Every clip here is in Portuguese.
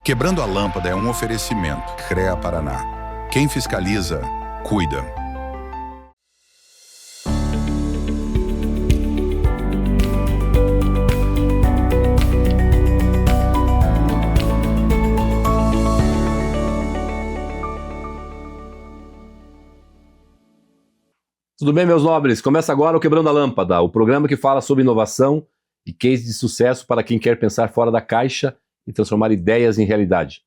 Quebrando a Lâmpada é um oferecimento. CREA Paraná. Quem fiscaliza, cuida. Tudo bem, meus nobres? Começa agora o Quebrando a Lâmpada, o programa que fala sobre inovação e case de sucesso para quem quer pensar fora da caixa e transformar ideias em realidade.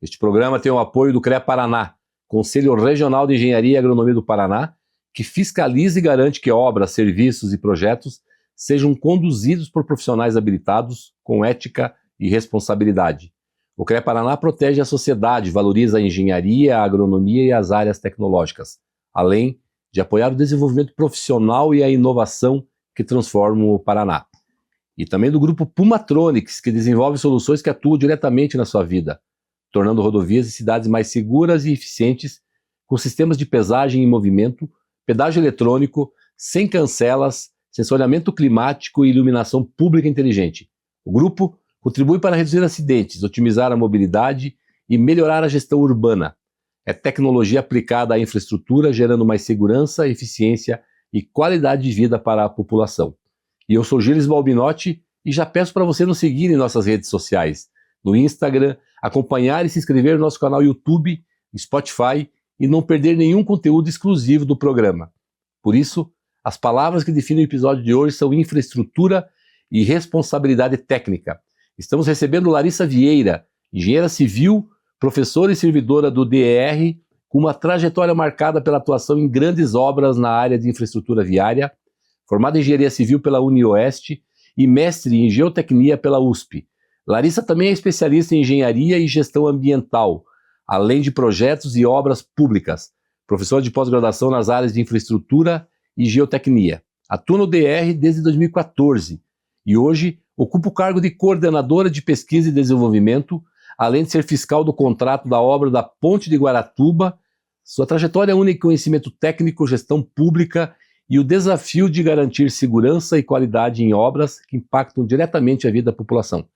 Este programa tem o apoio do CREA Paraná, Conselho Regional de Engenharia e Agronomia do Paraná, que fiscaliza e garante que obras, serviços e projetos sejam conduzidos por profissionais habilitados com ética e responsabilidade. O CREA Paraná protege a sociedade, valoriza a engenharia, a agronomia e as áreas tecnológicas, além de apoiar o desenvolvimento profissional e a inovação que transformam o Paraná. E também do grupo Pumatronics, que desenvolve soluções que atuam diretamente na sua vida, tornando rodovias e cidades mais seguras e eficientes, com sistemas de pesagem em movimento, pedágio eletrônico, sem cancelas, sensoriamento climático e iluminação pública inteligente. O grupo contribui para reduzir acidentes, otimizar a mobilidade e melhorar a gestão urbana. É tecnologia aplicada à infraestrutura, gerando mais segurança, eficiência e qualidade de vida para a população. E eu sou Gilles Balbinotti e já peço para você nos seguir em nossas redes sociais, no Instagram, acompanhar e se inscrever no nosso canal YouTube, Spotify e não perder nenhum conteúdo exclusivo do programa. Por isso, as palavras que definem o episódio de hoje são infraestrutura e responsabilidade técnica. Estamos recebendo Larissa Vieira, engenheira civil, professora e servidora do DER, com uma trajetória marcada pela atuação em grandes obras na área de infraestrutura viária, formada em engenharia civil pela UniOeste e mestre em geotecnia pela USP. Larissa também é especialista em engenharia e gestão ambiental, além de projetos e obras públicas, professora de pós-graduação nas áreas de infraestrutura e geotecnia. Atua no DR desde 2014 e hoje ocupa o cargo de coordenadora de pesquisa e desenvolvimento, além de ser fiscal do contrato da obra da Ponte de Guaratuba. Sua trajetória une conhecimento técnico, gestão pública e o desafio de garantir segurança e qualidade em obras que impactam diretamente a vida da população.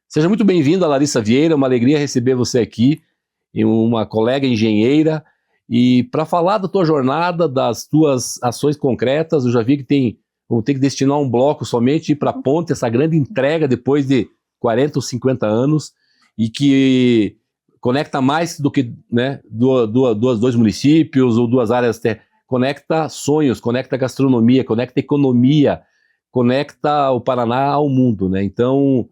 Seja muito bem-vinda, Larissa Vieira, uma alegria receber você aqui, uma colega engenheira, e para falar da tua jornada, das tuas ações concretas. Eu já vi que vamos ter que destinar um bloco somente para a ponte, essa grande entrega depois de 40 ou 50 anos, e que conecta mais do que, né, dois municípios ou duas áreas, conecta sonhos, conecta gastronomia, conecta economia, conecta o Paraná ao mundo, né? Então,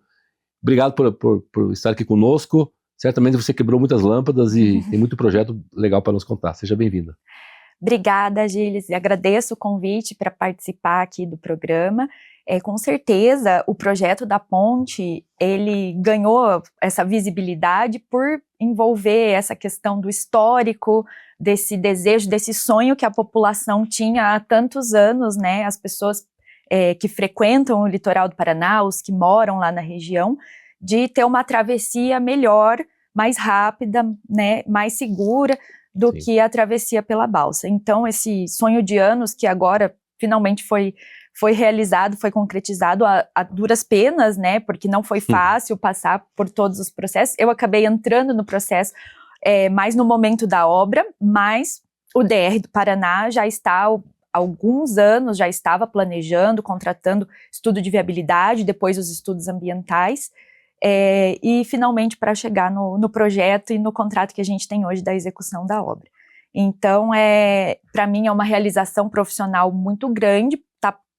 obrigado por estar aqui conosco. Certamente você quebrou muitas lâmpadas e tem muito projeto legal para nos contar. Seja bem-vinda. Obrigada, Gilles. Agradeço o convite para participar aqui do programa. Com certeza, o projeto da ponte, ele ganhou essa visibilidade por envolver essa questão do histórico, desse desejo, desse sonho que a população tinha há tantos anos, né? As pessoas que frequentam o litoral do Paraná, os que moram lá na região, de ter uma travessia melhor, mais rápida, né? Mais segura do que a travessia pela balsa. Então, esse sonho de anos que agora finalmente foi realizado, foi concretizado a duras penas, né, porque não foi fácil passar por todos os processos. Eu acabei entrando no processo mais no momento da obra, mas o DR do Paraná já está há alguns anos, já estava planejando, contratando estudo de viabilidade, depois os estudos ambientais, e finalmente para chegar no projeto e no contrato que a gente tem hoje da execução da obra. Então, para mim é uma realização profissional muito grande,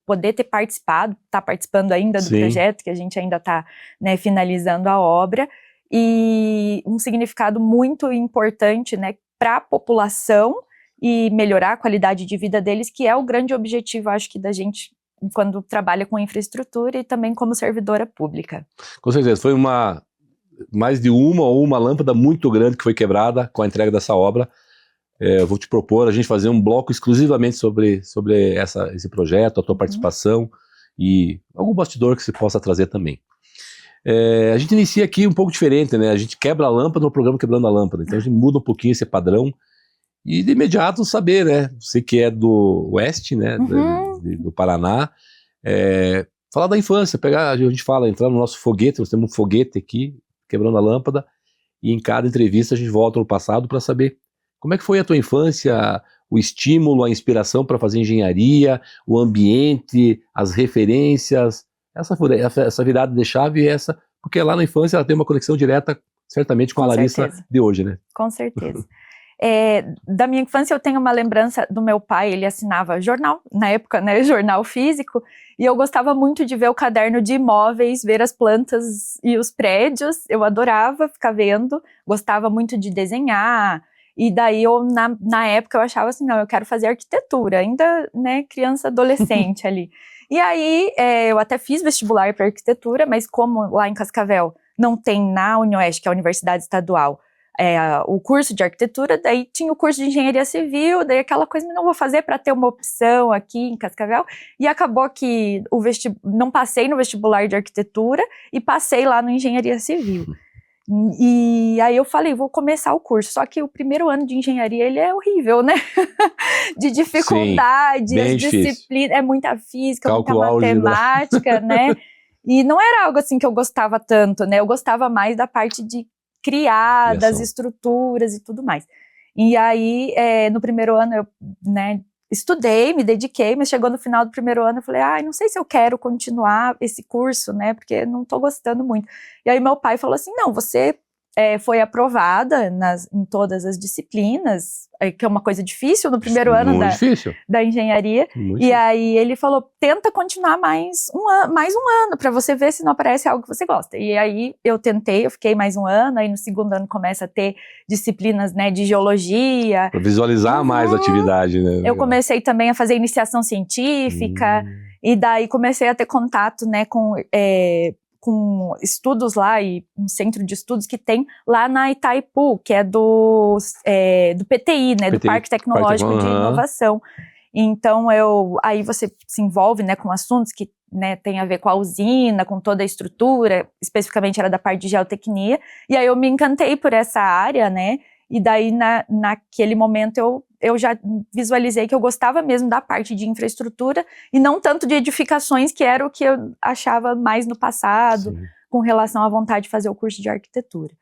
poder ter participado, está participando ainda do projeto, que a gente ainda está, né, finalizando a obra, e um significado muito importante, né, para a população e melhorar a qualidade de vida deles, que é o grande objetivo, acho que, da gente quando trabalha com infraestrutura e também como servidora pública. Com certeza, foi mais de uma lâmpada muito grande que foi quebrada com a entrega dessa obra. Eu vou te propor a gente fazer um bloco exclusivamente sobre esse projeto, a tua participação e algum bastidor que você possa trazer também. A gente inicia aqui um pouco diferente, né? A gente quebra a lâmpada no programa Quebrando a Lâmpada, então a gente muda um pouquinho esse padrão e de imediato saber, né? Você que é do oeste, né? Do Paraná, falar da infância, a gente fala, entrar no nosso foguete, nós temos um foguete aqui, Quebrando a Lâmpada, e em cada entrevista a gente volta no passado para saber como é que foi a tua infância, o estímulo, a inspiração para fazer engenharia, o ambiente, as referências, essa virada de chave, porque lá na infância ela tem uma conexão direta, certamente, com a Larissa de hoje, né? Com certeza. Da minha infância eu tenho uma lembrança do meu pai, ele assinava jornal, na época, né, jornal físico, e eu gostava muito de ver o caderno de imóveis, ver as plantas e os prédios, eu adorava ficar vendo, gostava muito de desenhar, e daí eu, na época eu achava assim, não, eu quero fazer arquitetura, ainda, né, criança, adolescente ali. E aí eu até fiz vestibular para arquitetura, mas como lá em Cascavel não tem na UniOeste, que é a Universidade Estadual, o curso de arquitetura, daí tinha o curso de engenharia civil, daí aquela coisa, não vou fazer para ter uma opção aqui em Cascavel, e acabou que não passei no vestibular de arquitetura e passei lá no engenharia civil. E aí eu falei, vou começar o curso, só que o primeiro ano de engenharia ele é horrível, né? De dificuldade, sim, as disciplinas, é muita física, cálculo, muita matemática, né? E não era algo assim que eu gostava tanto, né? Eu gostava mais da parte de criar, das estruturas e tudo mais. E aí, no primeiro ano, eu, né, estudei, me dediquei, mas chegou no final do primeiro ano, eu falei, não sei se eu quero continuar esse curso, né, porque não tô gostando muito. E aí meu pai falou assim, não, você foi aprovada em todas as disciplinas, que é uma coisa difícil no primeiro ano da engenharia, e aí ele falou, tenta continuar mais um ano, para você ver se não aparece algo que você gosta. E aí eu tentei, eu fiquei mais um ano, aí no segundo ano começa a ter disciplinas, né, de geologia. Para visualizar mais a atividade, né? Eu comecei também a fazer iniciação científica, e daí comecei a ter contato, né, com estudos lá, e um centro de estudos que tem lá na Itaipu, que é do PTI, né, do Parque Tecnológico de Inovação. Então, aí você se envolve, né, com assuntos que, né, tem a ver com a usina, com toda a estrutura, especificamente era da parte de geotecnia, e aí eu me encantei por essa área, né, e daí naquele momento eu já visualizei que eu gostava mesmo da parte de infraestrutura e não tanto de edificações, que era o que eu achava mais no passado, com relação à vontade de fazer o curso de arquitetura.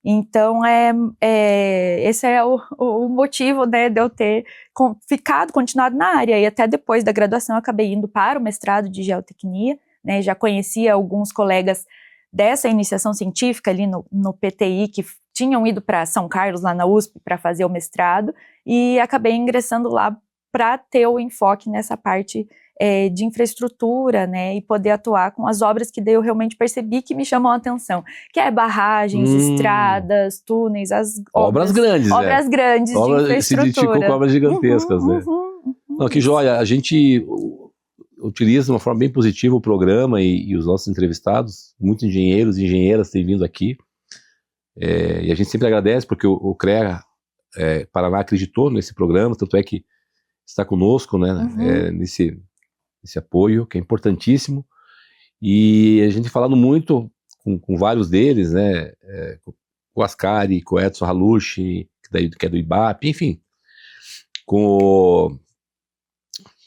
Então, esse é o motivo, né, de eu ter continuado na área, e até depois da graduação eu acabei indo para o mestrado de geotecnia, né, já conhecia alguns colegas dessa iniciação científica ali no PTI, que tinham ido para São Carlos, lá na USP, para fazer o mestrado, e acabei ingressando lá para ter o enfoque nessa parte de infraestrutura, né, e poder atuar com as obras que daí eu realmente percebi que me chamam a atenção, que é barragens, estradas, túneis, as obras grandes, obras grandes de infraestrutura. Se identificou com obras gigantescas, né? Não, que joia, a gente utiliza de uma forma bem positiva o programa e os nossos entrevistados, muitos engenheiros e engenheiras têm vindo aqui, e a gente sempre agradece porque o CREA Paraná acreditou nesse programa, tanto é que está conosco, né, nesse apoio, que é importantíssimo, e a gente falando muito com vários deles, né, com o Ascari, com o Edson Halushi, que é do IBAP, enfim,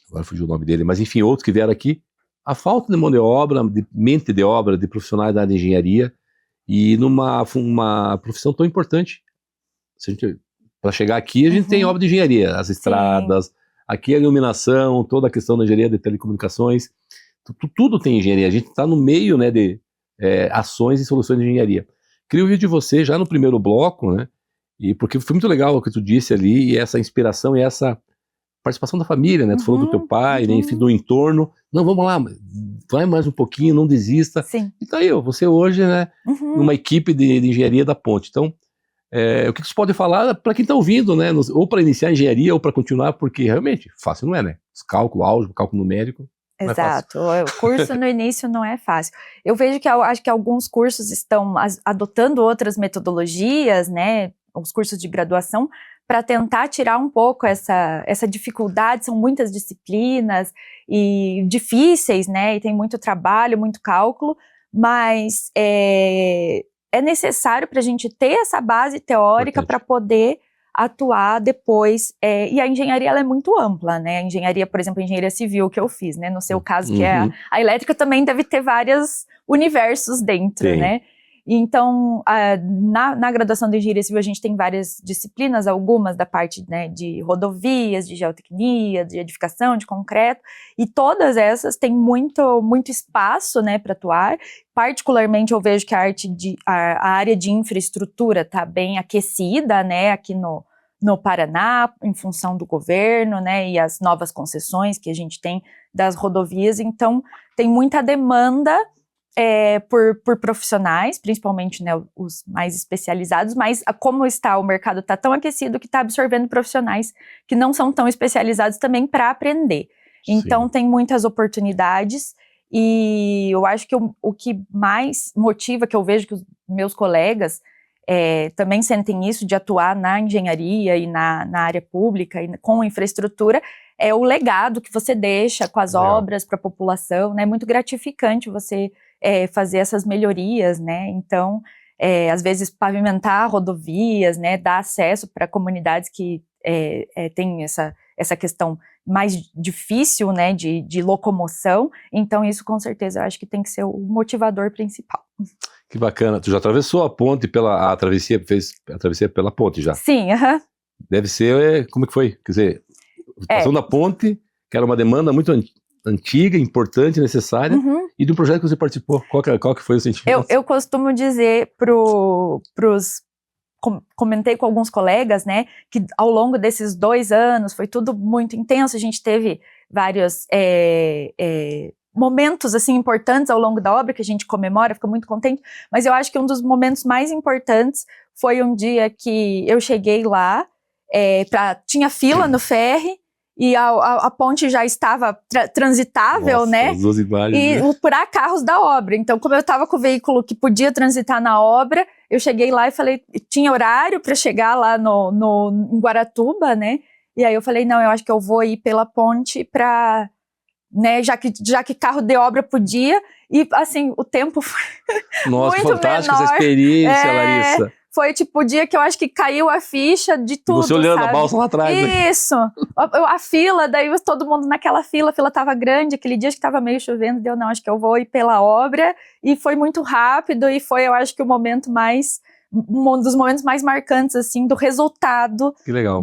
agora fugiu o nome dele, mas enfim, outros que vieram aqui, a falta de mão de obra, de mente de obra, de profissionais da área de engenharia, e numa profissão tão importante. Para chegar aqui, a gente tem obra de engenharia, as estradas, aqui a iluminação, toda a questão da engenharia de telecomunicações, tudo tem engenharia, a gente está no meio, né, de ações e soluções de engenharia. Queria ouvir de você já no primeiro bloco, né, e porque foi muito legal o que tu disse ali, e essa inspiração e essa participação da família, né? Tu falou do teu pai, né? Enfim, do entorno. Não, vamos lá, vai mais um pouquinho, não desista. Sim. Então você hoje, né, numa equipe de engenharia da Ponte. Então, o que você pode falar para quem está ouvindo, né? Ou para iniciar a engenharia ou para continuar, porque realmente fácil não é, né? Cálculo, álgebra, cálculo numérico. Exato, o curso no início não é fácil. Eu vejo que acho que alguns cursos estão adotando outras metodologias, né? Os cursos de graduação, para tentar tirar um pouco essa dificuldade. São muitas disciplinas e difíceis, né, e tem muito trabalho, muito cálculo, mas é necessário para a gente ter essa base teórica para poder atuar depois, e a engenharia ela é muito ampla, né, a engenharia, por exemplo, a engenharia civil que eu fiz, né, no seu caso, que é a elétrica também deve ter vários universos dentro, né. Então, na graduação de Engenharia Civil, a gente tem várias disciplinas, algumas da parte, né, de rodovias, de geotecnia, de edificação, de concreto, e todas essas têm muito espaço, né, para atuar. Particularmente, eu vejo que a área de infraestrutura está bem aquecida, né, aqui no Paraná, em função do governo, né, e as novas concessões que a gente tem das rodovias. Então, tem muita demanda por profissionais, principalmente, né, os mais especializados, mas como o mercado está tão aquecido que está absorvendo profissionais que não são tão especializados também para aprender. Então, tem muitas oportunidades, e eu acho que o que mais motiva, que eu vejo que os meus colegas também sentem isso, de atuar na engenharia e na área pública e com infraestrutura, é o legado que você deixa com as obras para a população, né? É muito gratificante você fazer essas melhorias, né? Então, às vezes pavimentar rodovias, né? Dar acesso para comunidades que têm essa questão mais difícil, né? De locomoção. Então, isso com certeza eu acho que tem que ser o motivador principal. Que bacana. Tu já atravessou a ponte fez a travessia pela ponte já? Sim, Deve ser, como que foi? Quer dizer, passando a ponte, que era uma demanda muito antiga, importante, necessária, e de um projeto que você participou. Qual que foi o sentimento? Eu costumo dizer comentei com alguns colegas, né, que ao longo desses 2 anos foi tudo muito intenso, a gente teve vários momentos, assim, importantes ao longo da obra, que a gente comemora, fica muito contente, mas eu acho que um dos momentos mais importantes foi um dia que eu cheguei lá, tinha fila no ferry, e a ponte já estava transitável, nossa, né? As duas imagens, e né? Por carros da obra. Então, como eu estava com o veículo que podia transitar na obra, eu cheguei lá e falei, tinha horário para chegar lá em Guaratuba, né? E aí eu falei, não, eu acho que eu vou ir pela ponte para, né? Já que carro de obra podia. E assim, o tempo foi nossa, muito fantástica menor. Essa experiência, Larissa. Foi tipo o dia que eu acho que caiu a ficha de tudo, e você olhando, sabe? A balsa lá atrás. Isso. Né? A fila, daí todo mundo naquela fila, a fila tava grande, aquele dia que tava meio chovendo, deu, não, acho que eu vou ir pela obra, e foi muito rápido, e foi, eu acho que um dos momentos mais marcantes, assim, do resultado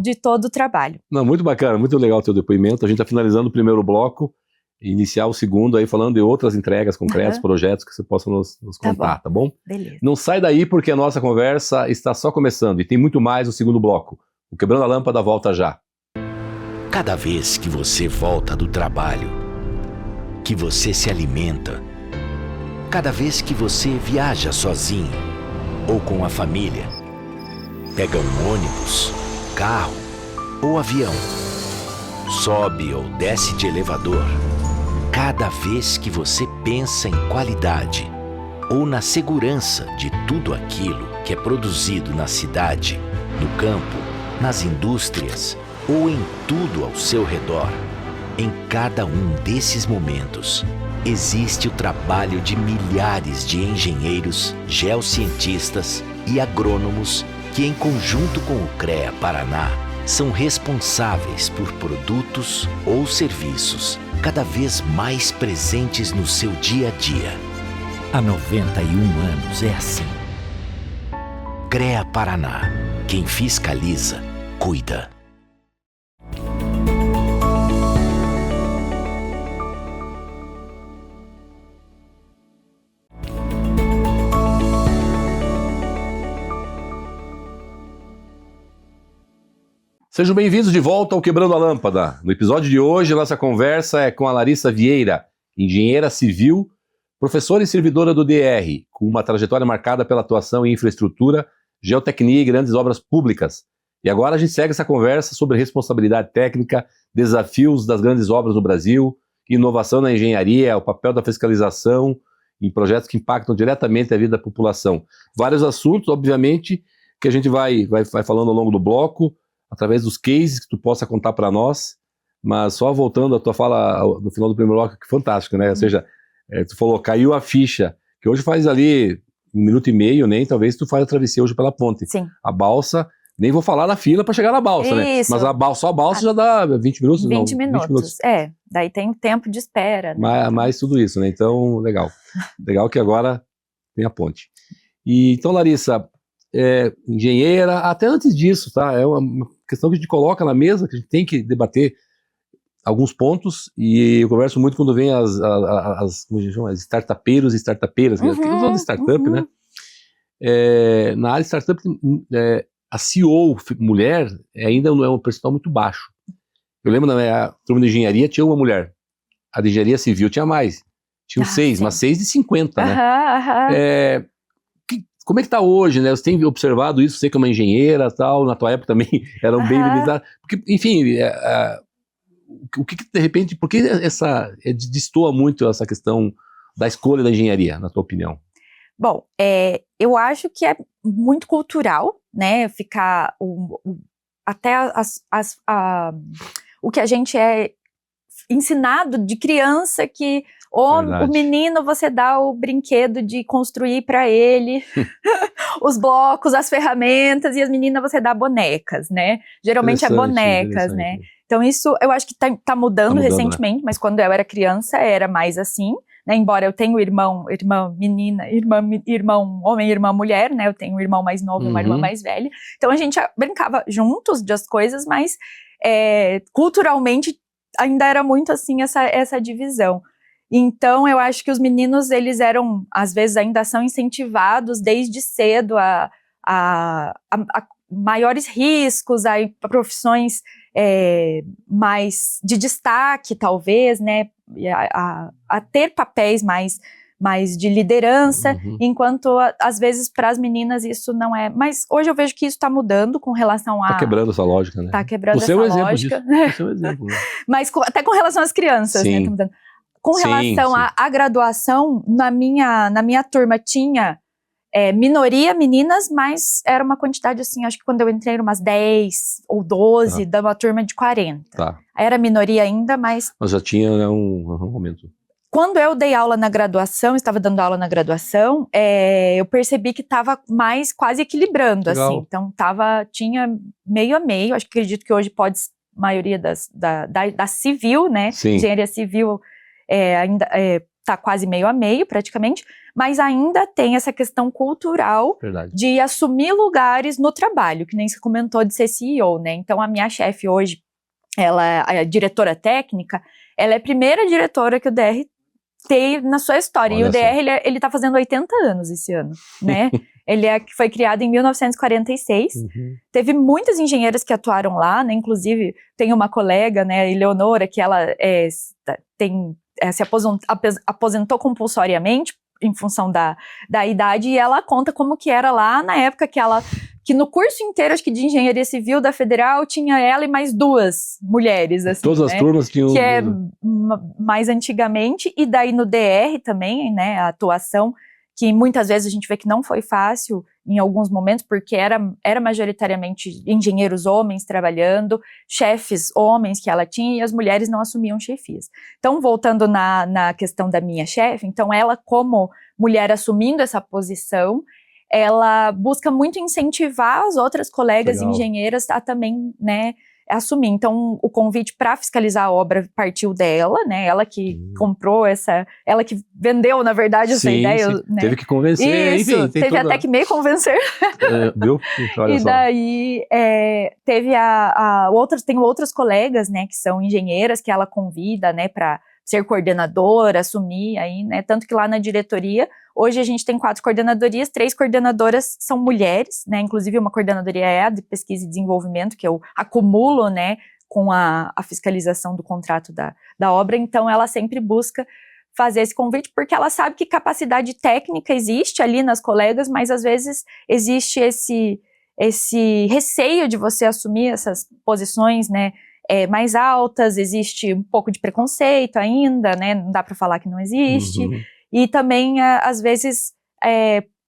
de todo o trabalho. Não, muito bacana, muito legal o teu depoimento. A gente tá finalizando o primeiro bloco, iniciar o segundo aí falando de outras entregas concretas, projetos que você possa nos contar, tá bom? Beleza. Não sai daí porque a nossa conversa está só começando e tem muito mais no segundo bloco. O Quebrando a Lâmpada volta já. Cada vez que você volta do trabalho, que você se alimenta, cada vez que você viaja sozinho ou com a família, pega um ônibus, carro ou avião, sobe ou desce de elevador, cada vez que você pensa em qualidade ou na segurança de tudo aquilo que é produzido na cidade, no campo, nas indústrias ou em tudo ao seu redor, em cada um desses momentos, existe o trabalho de milhares de engenheiros, geocientistas e agrônomos que, em conjunto com o CREA Paraná, são responsáveis por produtos ou serviços cada vez mais presentes no seu dia a dia. Há 91 anos é assim. CREA Paraná. Quem fiscaliza, cuida. Sejam bem-vindos de volta ao Quebrando a Lâmpada. No episódio de hoje, nossa conversa é com a Larissa Vieira, engenheira civil, professora e servidora do DR, com uma trajetória marcada pela atuação em infraestrutura, geotecnia e grandes obras públicas. E agora a gente segue essa conversa sobre responsabilidade técnica, desafios das grandes obras no Brasil, inovação na engenharia, o papel da fiscalização em projetos que impactam diretamente a vida da população. Vários assuntos, obviamente, que a gente vai falando ao longo do bloco, através dos cases que tu possa contar para nós, mas só voltando à tua fala no final do primeiro bloco, que fantástico, né? Ou seja, tu falou, caiu a ficha, que hoje faz ali 1 minuto e meio, nem talvez tu faz a travessia hoje pela ponte. Sim. A balsa, nem vou falar na fila para chegar na balsa, né? Mas só a balsa já dá 20 minutos? 20 minutos, daí tem tempo de espera. Né? Mais tudo isso, né? Então, legal. Legal que agora tem a ponte. E, então, Larissa, engenheira, até antes disso, tá? É uma questão que a gente coloca na mesa, que a gente tem que debater alguns pontos, e eu converso muito quando vem como se chama, as startupeiros e startupeiras, que estão falando de startup, né? Na área de startup, a CEO mulher ainda não é um percentual muito baixo. Eu lembro na turma de engenharia tinha uma mulher, a de engenharia civil tinha mais, tinham 6, mas 6 de 50, né? Como é que está hoje, né? Você tem observado isso, você que é uma engenheira, tal, na tua época também eram bem limitados, porque, enfim, o que de repente, por que destoa muito essa questão da escolha da engenharia, na tua opinião? Bom, eu acho que é muito cultural, né, ficar até o que a gente é ensinado de criança, que o menino, você dá o brinquedo de construir para ele, os blocos, as ferramentas, e as meninas você dá bonecas, né? Geralmente é bonecas, né? Então isso eu acho que tá mudando recentemente, né? Mas quando eu era criança era mais assim, né? Embora eu tenha irmã menina, irmão homem e irmã mulher, né? Eu tenho um irmão mais novo e uma irmã mais velha. Então a gente brincava juntos das coisas, mas culturalmente ainda era muito assim essa divisão. Então, eu acho que os meninos, eles eram, às vezes, ainda são incentivados desde cedo a maiores riscos, a profissões mais de destaque, talvez, né, a ter papéis mais de liderança, enquanto, às vezes, para as meninas isso não é. Mas hoje eu vejo que isso está mudando com relação a... Está quebrando essa lógica, né? Está quebrando essa lógica. Você é um exemplo, né? Mas até com relação às crianças, né? Tá mudando. Com relação à graduação, na minha turma tinha minoria meninas, mas era uma quantidade assim, acho que quando eu entrei eram umas 10 ou 12, de uma turma de 40. Era minoria ainda, mas... Mas já tinha, né, um aumento. Quando eu dei aula na graduação, estava dando aula na graduação, eu percebi que estava mais quase equilibrando, assim. Então tinha meio a meio, acredito que hoje pode, maioria da civil, né? Sim. Engenharia civil... ainda está quase meio a meio, praticamente, mas ainda tem essa questão cultural de assumir lugares no trabalho, que nem você comentou de ser CEO, né? Então, a minha chefe hoje, ela é a diretora técnica, ela é a primeira diretora que o DR tem na sua história. Olha, e o DR, ele tá fazendo 80 anos esse ano, né? Ele foi criado em 1946. Teve muitas engenheiras que atuaram lá, né? Inclusive, tem uma colega, né, Eleonora, que ela se aposentou compulsoriamente em função da idade, e ela conta como que era lá na época que no curso inteiro, acho que de engenharia civil da Federal, tinha ela e mais 2 mulheres, assim, todas as turmas tinham... Que é mais antigamente, e daí no DR também, né, a atuação, que muitas vezes a gente vê que não foi fácil em alguns momentos, porque era majoritariamente engenheiros homens trabalhando, chefes homens que ela tinha, e as mulheres não assumiam chefias. Então, voltando na questão da minha chefe, então ela, como mulher assumindo essa posição, ela busca muito incentivar as outras colegas engenheiras a também, né, assumir. Então, o convite para fiscalizar a obra partiu dela, né? Ela que comprou ela que vendeu, na verdade, essa ideia. Né? Teve que convencer, isso, enfim. Teve até que meio convencer. Viu? Olha só. Daí, tem outras colegas, né, que são engenheiras, que ela convida, né, para ser coordenadora, assumir aí, né? Tanto que lá na diretoria, hoje a gente tem 4 coordenadorias, 3 coordenadoras são mulheres, né? Inclusive uma coordenadoria é a de pesquisa e desenvolvimento, que eu acumulo, né, com a fiscalização do contrato da obra. Então ela sempre busca fazer esse convite, porque ela sabe que capacidade técnica existe ali nas colegas, mas às vezes existe esse receio de você assumir essas posições, né, mais altas, existe um pouco de preconceito ainda, né, não dá para falar que não existe, e também, às vezes,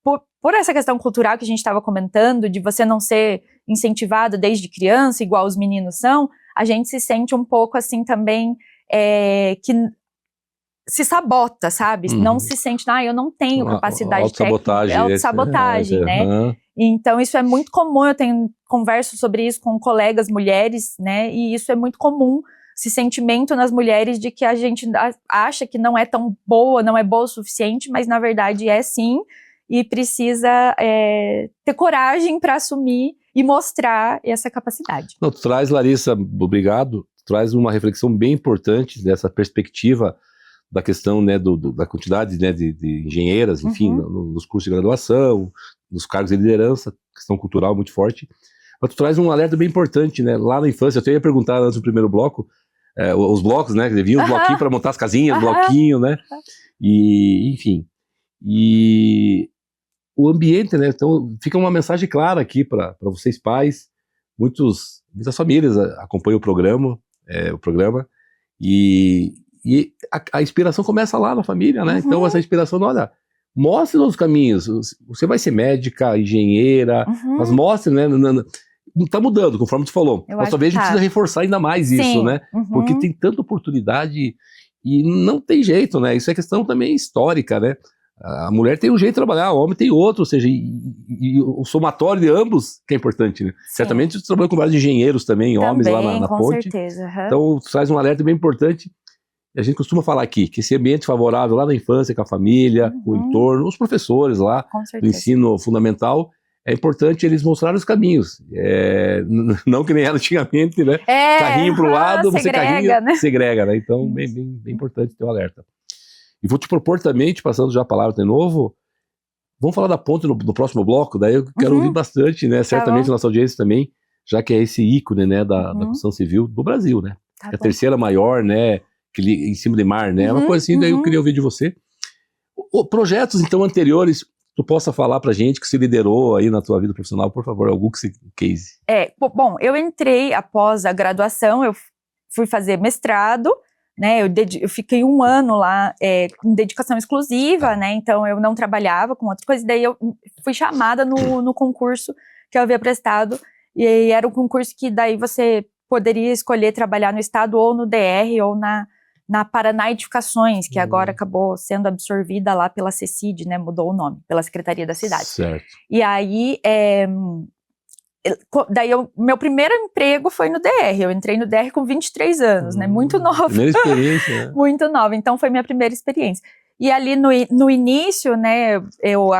por essa questão cultural que a gente estava comentando, de você não ser incentivado desde criança, igual os meninos são, a gente se sente um pouco assim também, que se sabota, sabe? Não se sente, eu não tenho capacidade técnica. Autossabotagem, né? Então, isso é muito comum, eu converso sobre isso com colegas mulheres, né? E isso é muito comum, esse sentimento nas mulheres de que a gente acha que não é tão boa, não é boa o suficiente, mas na verdade é sim. e precisa ter coragem para assumir e mostrar essa capacidade. Não, tu traz, Larissa, obrigado, tu traz uma reflexão bem importante dessa perspectiva da questão, né, da quantidade, né, de engenheiras, enfim, nos cursos de graduação, nos cargos de liderança, questão cultural muito forte. Mas tu traz um alerta bem importante, né, lá na infância, eu até ia perguntar antes do primeiro bloco, os blocos, né, que vinham os bloquinhos para montar as casinhas, bloquinho, né, e enfim, e o ambiente, né, então fica uma mensagem clara aqui para vocês pais, muitas famílias acompanham o programa, e a inspiração começa lá na família, né, então essa inspiração, olha, mostre os caminhos, você vai ser médica, engenheira, mas mostre, né, tá mudando, conforme tu falou, mas talvez a gente precisa reforçar ainda mais isso, né, porque tem tanta oportunidade e não tem jeito, né, isso é questão também histórica, né, a mulher tem um jeito de trabalhar, o homem tem outro, ou seja, e o somatório de ambos que é importante, né, certamente tu trabalhou com vários engenheiros também, homens lá na ponte, certeza, então traz um alerta bem importante. A gente costuma falar aqui que esse ambiente favorável lá na infância, com a família, com o entorno, os professores lá do ensino fundamental, é importante eles mostrarem os caminhos. Não que nem era antigamente, né? Carrinho para o lado, você carrinho, né? Segrega, né? Então, bem importante ter o alerta. E vou te propor também, te passando já a palavra de novo, vamos falar da ponte no próximo bloco, daí eu quero ouvir bastante, né? Certamente a nossa audiência também, já que é esse ícone, né, da construção civil do Brasil, né? É a terceira maior, né? Em cima de mar, né? Uma coisa assim, daí eu queria ouvir de você. Projetos, então, anteriores, tu possa falar pra gente que se liderou aí na tua vida profissional, por favor, algum case. Bom, eu entrei após a graduação, eu fui fazer mestrado, né? Eu fiquei 1 ano lá com dedicação exclusiva, né? Então eu não trabalhava com outra coisa, daí eu fui chamada no concurso que eu havia prestado, e era um concurso que daí você poderia escolher trabalhar no estado ou no DR ou na Paraná Edificações, que agora acabou sendo absorvida lá pela CECID, né, mudou o nome, pela Secretaria da Cidade. Certo. E aí, meu primeiro emprego foi no DR, eu entrei no DR com 23 anos, né, muito nova. Primeira experiência, né? Muito nova, então foi minha primeira experiência. E ali no início, né, eu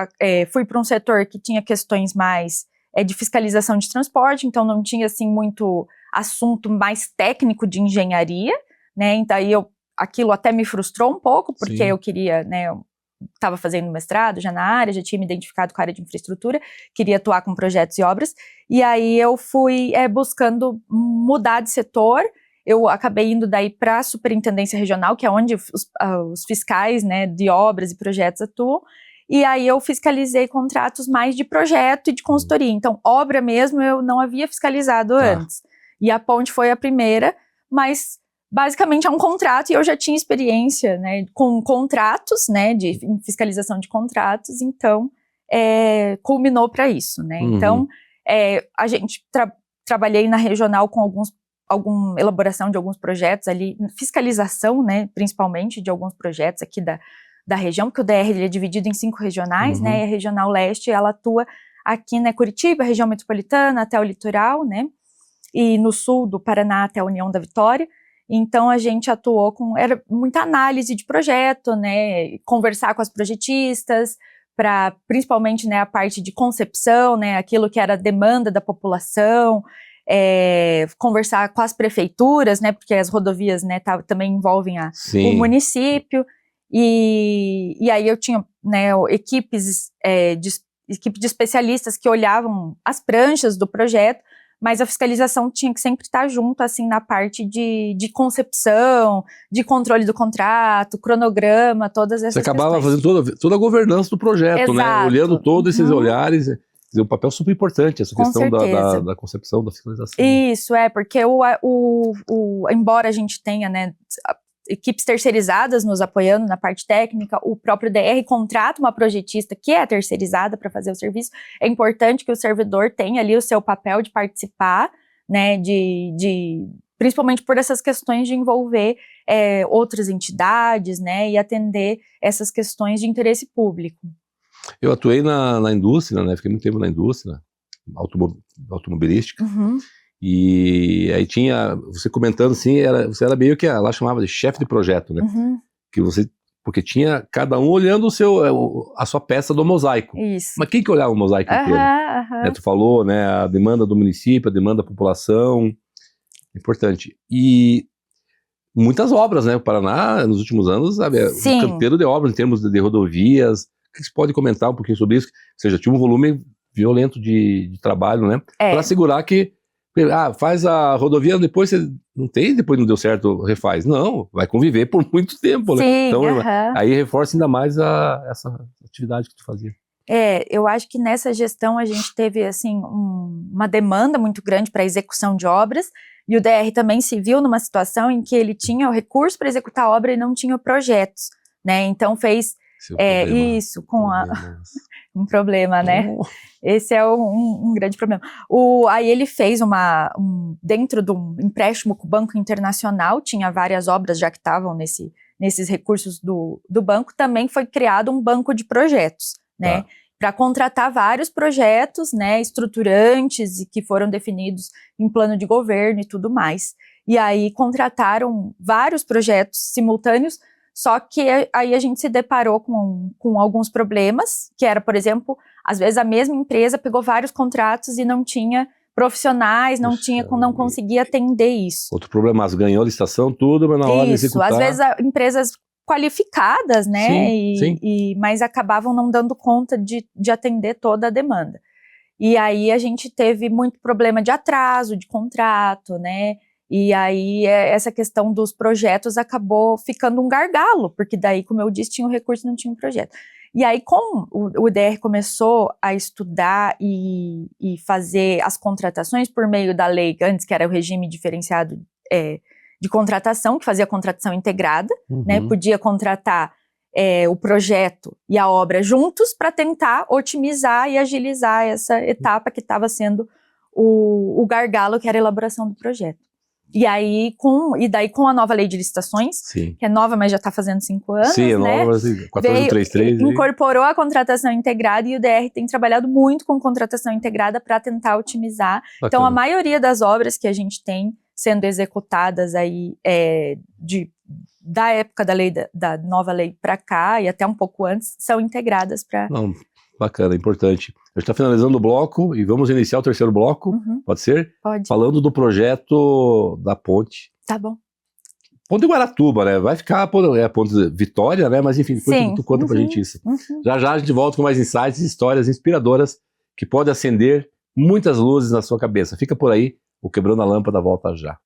fui para um setor que tinha questões mais de fiscalização de transporte, então não tinha, assim, muito assunto mais técnico de engenharia, né, então aí aquilo até me frustrou um pouco, porque eu queria, né, eu estava fazendo mestrado já na área, já tinha me identificado com a área de infraestrutura, queria atuar com projetos e obras, e aí eu fui buscando mudar de setor, eu acabei indo daí para a superintendência regional, que é onde os fiscais, né, de obras e projetos atuam, e aí eu fiscalizei contratos mais de projeto e de consultoria, então obra mesmo eu não havia fiscalizado antes, e a ponte foi a primeira, mas basicamente é um contrato e eu já tinha experiência, né, com contratos, né, de fiscalização de contratos, então culminou para isso, né, então a gente trabalhei na regional com alguma elaboração de alguns projetos ali, fiscalização, né, principalmente de alguns projetos aqui da região, porque o DR ele é dividido em 5 regionais, né, e a Regional Leste ela atua aqui, né, Curitiba, região metropolitana até o litoral, né, e no sul do Paraná até a União da Vitória. Então a gente atuou era muita análise de projeto, né, conversar com as projetistas, para principalmente, né, a parte de concepção, né, aquilo que era a demanda da população, conversar com as prefeituras, né, porque as rodovias, né, também envolvem o município, e aí eu tinha, né, equipe de especialistas que olhavam as pranchas do projeto, mas a fiscalização tinha que sempre estar junto, assim, na parte de concepção, de controle do contrato, cronograma, todas essas questões. Você acabava fazendo toda a governança do projeto, né? Olhando todos esses olhares, um papel super importante, essa questão da concepção, da fiscalização. Isso, porque embora a gente tenha, né, equipes terceirizadas nos apoiando na parte técnica, o próprio DR contrata uma projetista que é terceirizada para fazer o serviço, é importante que o servidor tenha ali o seu papel de participar, né, principalmente por essas questões de envolver outras entidades, né, e atender essas questões de interesse público. Eu atuei na indústria, né, fiquei muito tempo na indústria automobilística, e aí tinha, você comentando assim, você era meio que, lá chamava de chefe de projeto, né, que você Porque tinha cada um olhando a sua peça do mosaico. Isso. Mas quem que olhava o mosaico inteiro? Né, tu falou, né, a demanda do município, a demanda da população, importante. E muitas obras, né, o Paraná, nos últimos anos, sabe, é um canteiro de obras em termos de rodovias. O que você pode comentar um pouquinho sobre isso? Ou seja, tinha um volume violento de trabalho, né, para assegurar que, faz a rodovia, depois você depois não deu certo, refaz. Não, vai conviver por muito tempo, né? Sim, Então, aí reforça ainda mais essa atividade que tu fazia. Eu acho que nessa gestão a gente teve, assim, uma demanda muito grande para execução de obras, e o DR também se viu numa situação em que ele tinha o recurso para executar a obra e não tinha projetos, né? Então fez isso com um problema, né? Esse é um grande problema. Aí ele fez dentro de um empréstimo com o Banco Internacional, tinha várias obras já que estavam nesses recursos do banco, também foi criado um banco de projetos, né? Para contratar vários projetos, né, estruturantes e que foram definidos em plano de governo e tudo mais. E aí contrataram vários projetos simultâneos, só que aí a gente se deparou com alguns problemas, que era, por exemplo, às vezes a mesma empresa pegou vários contratos e não tinha profissionais, não conseguia atender isso. Outro problema, ganhou a licitação, tudo, mas na hora de executar... Às vezes empresas qualificadas, né, mas acabavam não dando conta de atender toda a demanda. E aí a gente teve muito problema de atraso, de contrato, né, e aí essa questão dos projetos acabou ficando um gargalo, porque daí, como eu disse, tinha o recurso e não tinha um projeto. E aí, com o DR começou a estudar e fazer as contratações por meio da lei, antes que era o regime diferenciado de contratação, que fazia a contratação integrada, né, podia contratar o projeto e a obra juntos para tentar otimizar e agilizar essa etapa que estava sendo o gargalo, que era a elaboração do projeto. E aí, com a nova lei de licitações, que é nova, mas já está fazendo 5 anos, sim, é né? nova, 1433. Incorporou a contratação integrada, e o DR tem trabalhado muito com contratação integrada para tentar otimizar. Bacana. Então, a maioria das obras que a gente tem sendo executadas aí da época da nova lei para cá, e até um pouco antes, são integradas para... Bacana, importante. A gente está finalizando o bloco e vamos iniciar o terceiro bloco, pode ser? Pode. Falando do projeto da ponte. Tá bom. Ponte Guaratuba, né? Vai ficar a Ponte Vitória, né? Mas enfim, depois tu conta pra gente isso. Já a gente volta com mais insights e histórias inspiradoras que podem acender muitas luzes na sua cabeça. Fica por aí, o Quebrando a Lâmpada volta já.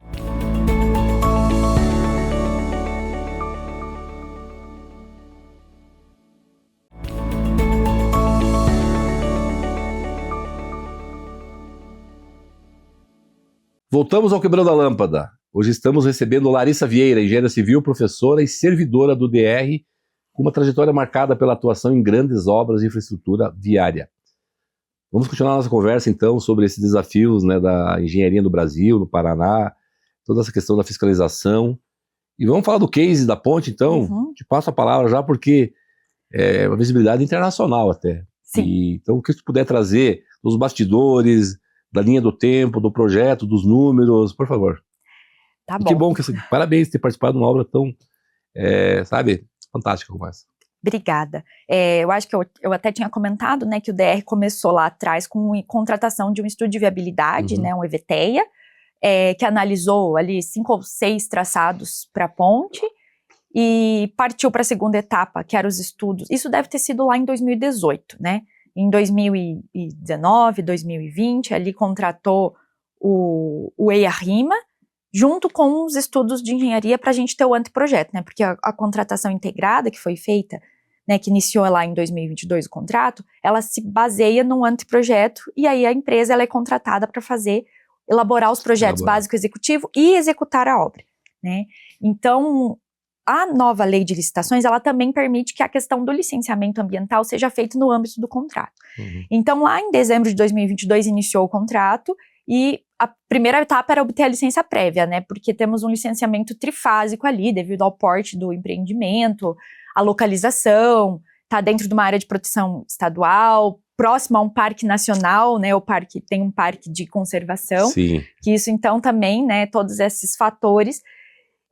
Voltamos ao Quebrando a Lâmpada. Hoje estamos recebendo Larissa Vieira, engenheira civil, professora e servidora do DR, com uma trajetória marcada pela atuação em grandes obras de infraestrutura viária. Vamos continuar a nossa conversa, então, sobre esses desafios, né, da engenharia no Brasil, no Paraná, toda essa questão da fiscalização. E vamos falar do case da ponte, então. Te passo a palavra já, porque é uma visibilidade internacional até. Sim. Então, o que você puder trazer dos bastidores, da linha do tempo, do projeto, dos números, por favor. Tá bom. Que bom, parabéns por ter participado de uma obra tão, fantástica como essa. Obrigada. Eu acho que eu até tinha comentado, né, que o DR começou lá atrás com contratação de um estudo de viabilidade, né, um EVTEA, que analisou ali 5 ou 6 traçados para a ponte e partiu para a segunda etapa, que eram os estudos. Isso deve ter sido lá em 2018, né? Em 2019, 2020, ali contratou o EIA-RIMA, junto com os estudos de engenharia para a gente ter o anteprojeto, né? Porque a contratação integrada que foi feita, né, que iniciou lá em 2022 o contrato, ela se baseia num anteprojeto, e aí a empresa ela é contratada para elaborar os projetos básico executivo e executar a obra, né? Então, a nova lei de licitações, ela também permite que a questão do licenciamento ambiental seja feita no âmbito do contrato. Então, lá em dezembro de 2022, iniciou o contrato, e a primeira etapa era obter a licença prévia, né? Porque temos um licenciamento trifásico ali, devido ao porte do empreendimento, a localização, está dentro de uma área de proteção estadual, próximo a um parque nacional, né? Tem um parque de conservação. Sim. Que isso, então, também, né? Todos esses fatores.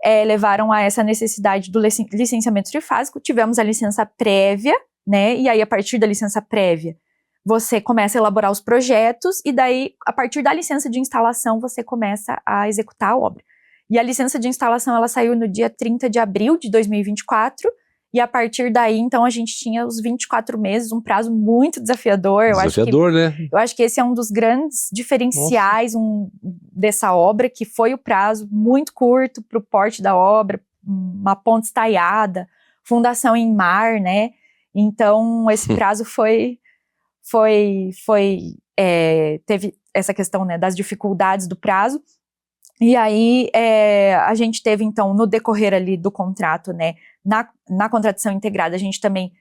levaram a essa necessidade do licenciamento trifásico. Tivemos a licença prévia, né? E aí, a partir da licença prévia, você começa a elaborar os projetos e daí, a partir da licença de instalação, você começa a executar a obra. E a licença de instalação, ela saiu no dia 30 de abril de 2024, e a partir daí, então, a gente tinha os 24 meses, um prazo muito desafiador. Desafiador, né? Eu acho que esse é um dos grandes diferenciais dessa obra, que foi o prazo muito curto para o porte da obra, uma ponte estaiada, fundação em mar, né? Então, esse prazo teve essa questão, né, das dificuldades do prazo. E aí, a gente teve, então, no decorrer ali do contrato, né, na contratação integrada, a gente também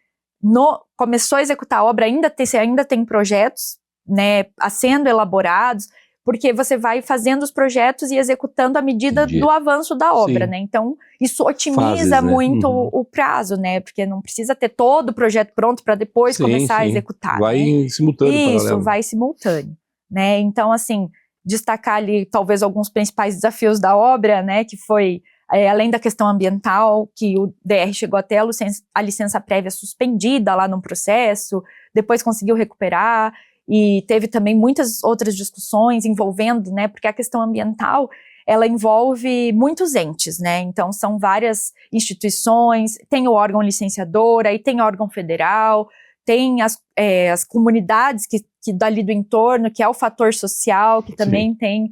começou a executar a obra, ainda tem projetos, né, sendo elaborados, porque você vai fazendo os projetos e executando à medida do avanço da obra, né? Então, isso otimiza muito o prazo, né? Porque não precisa ter todo o projeto pronto para depois começar a executar. Vai em simultâneo. Isso, paralelo. vai simultâneo, né? Então, assim, destacar ali talvez alguns principais desafios da obra, né? Que foi, além da questão ambiental, que o DR chegou até a licença prévia suspendida lá no processo, depois conseguiu recuperar. E teve também muitas outras discussões envolvendo, né, porque a questão ambiental, ela envolve muitos entes, né, então são várias instituições, tem o órgão licenciador, aí tem órgão federal, tem as comunidades que dali do entorno, que é o fator social, que também tem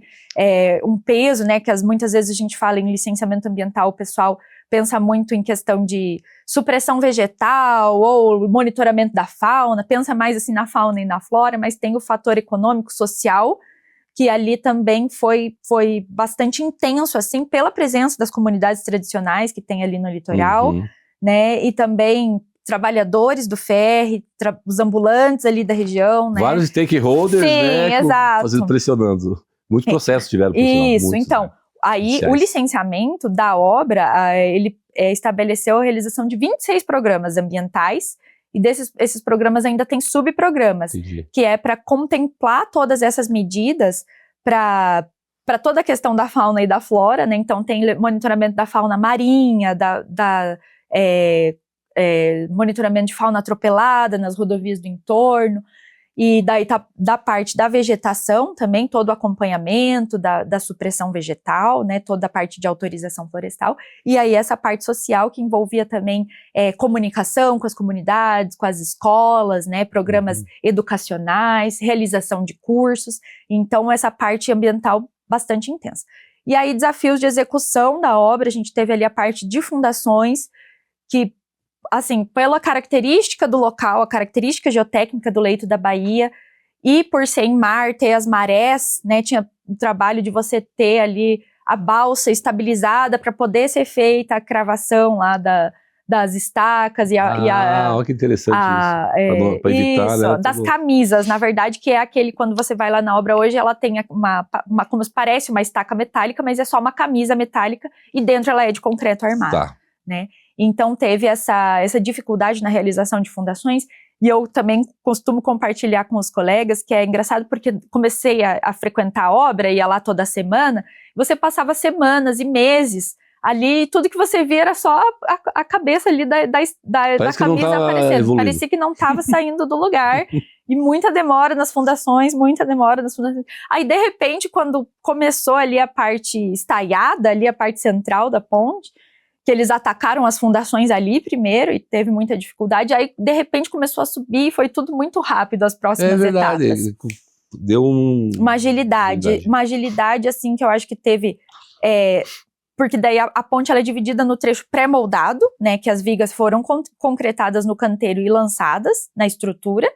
um peso, né, que muitas vezes a gente fala em licenciamento ambiental, o pessoal pensa muito em questão de supressão vegetal ou monitoramento da fauna, pensa mais assim na fauna e na flora, mas tem o fator econômico, social, que ali também foi bastante intenso, assim, pela presença das comunidades tradicionais que tem ali no litoral, né, e também trabalhadores do ferry, os ambulantes ali da região, né. Vários stakeholders, né, exato. Pressionando. Muitos processos tiveram por sinal, isso, muitos, então... né? Aí, o licenciamento da obra, ele estabeleceu a realização de 26 programas ambientais, e esses programas ainda tem subprogramas, que é para contemplar todas essas medidas para toda a questão da fauna e da flora, né? Então, tem monitoramento da fauna marinha, monitoramento de fauna atropelada nas rodovias do entorno, e daí da parte da vegetação também, todo o acompanhamento da supressão vegetal, né, toda a parte de autorização florestal, e aí essa parte social que envolvia também comunicação com as comunidades, com as escolas, né, programas educacionais, realização de cursos, então essa parte ambiental bastante intensa. E aí desafios de execução da obra, a gente teve ali a parte de fundações, que assim, pela característica do local, a característica geotécnica do leito da Bahia, e por ser em mar, ter as marés, né, tinha o trabalho de você ter ali a balsa estabilizada para poder ser feita a cravação lá das estacas olha que interessante isso. Para evitar, isso, né, das camisas, na verdade, que é aquele, quando você vai lá na obra hoje, ela tem como parece uma estaca metálica, mas é só uma camisa metálica, e dentro ela é de concreto armado, né? Então teve essa dificuldade na realização de fundações, e eu também costumo compartilhar com os colegas, que é engraçado porque comecei a frequentar a obra, ia lá toda semana, você passava semanas e meses ali, e tudo que você via era só a cabeça ali da camisa aparecendo, parecia que não estava saindo do lugar, e muita demora nas fundações, aí de repente quando começou ali a parte estaiada, ali a parte central da ponte, que eles atacaram as fundações ali primeiro e teve muita dificuldade, aí de repente começou a subir e foi tudo muito rápido as próximas etapas. Deu uma agilidade assim que eu acho que teve, porque daí a ponte ela é dividida no trecho pré-moldado, né, que as vigas foram concretadas no canteiro e lançadas na estrutura,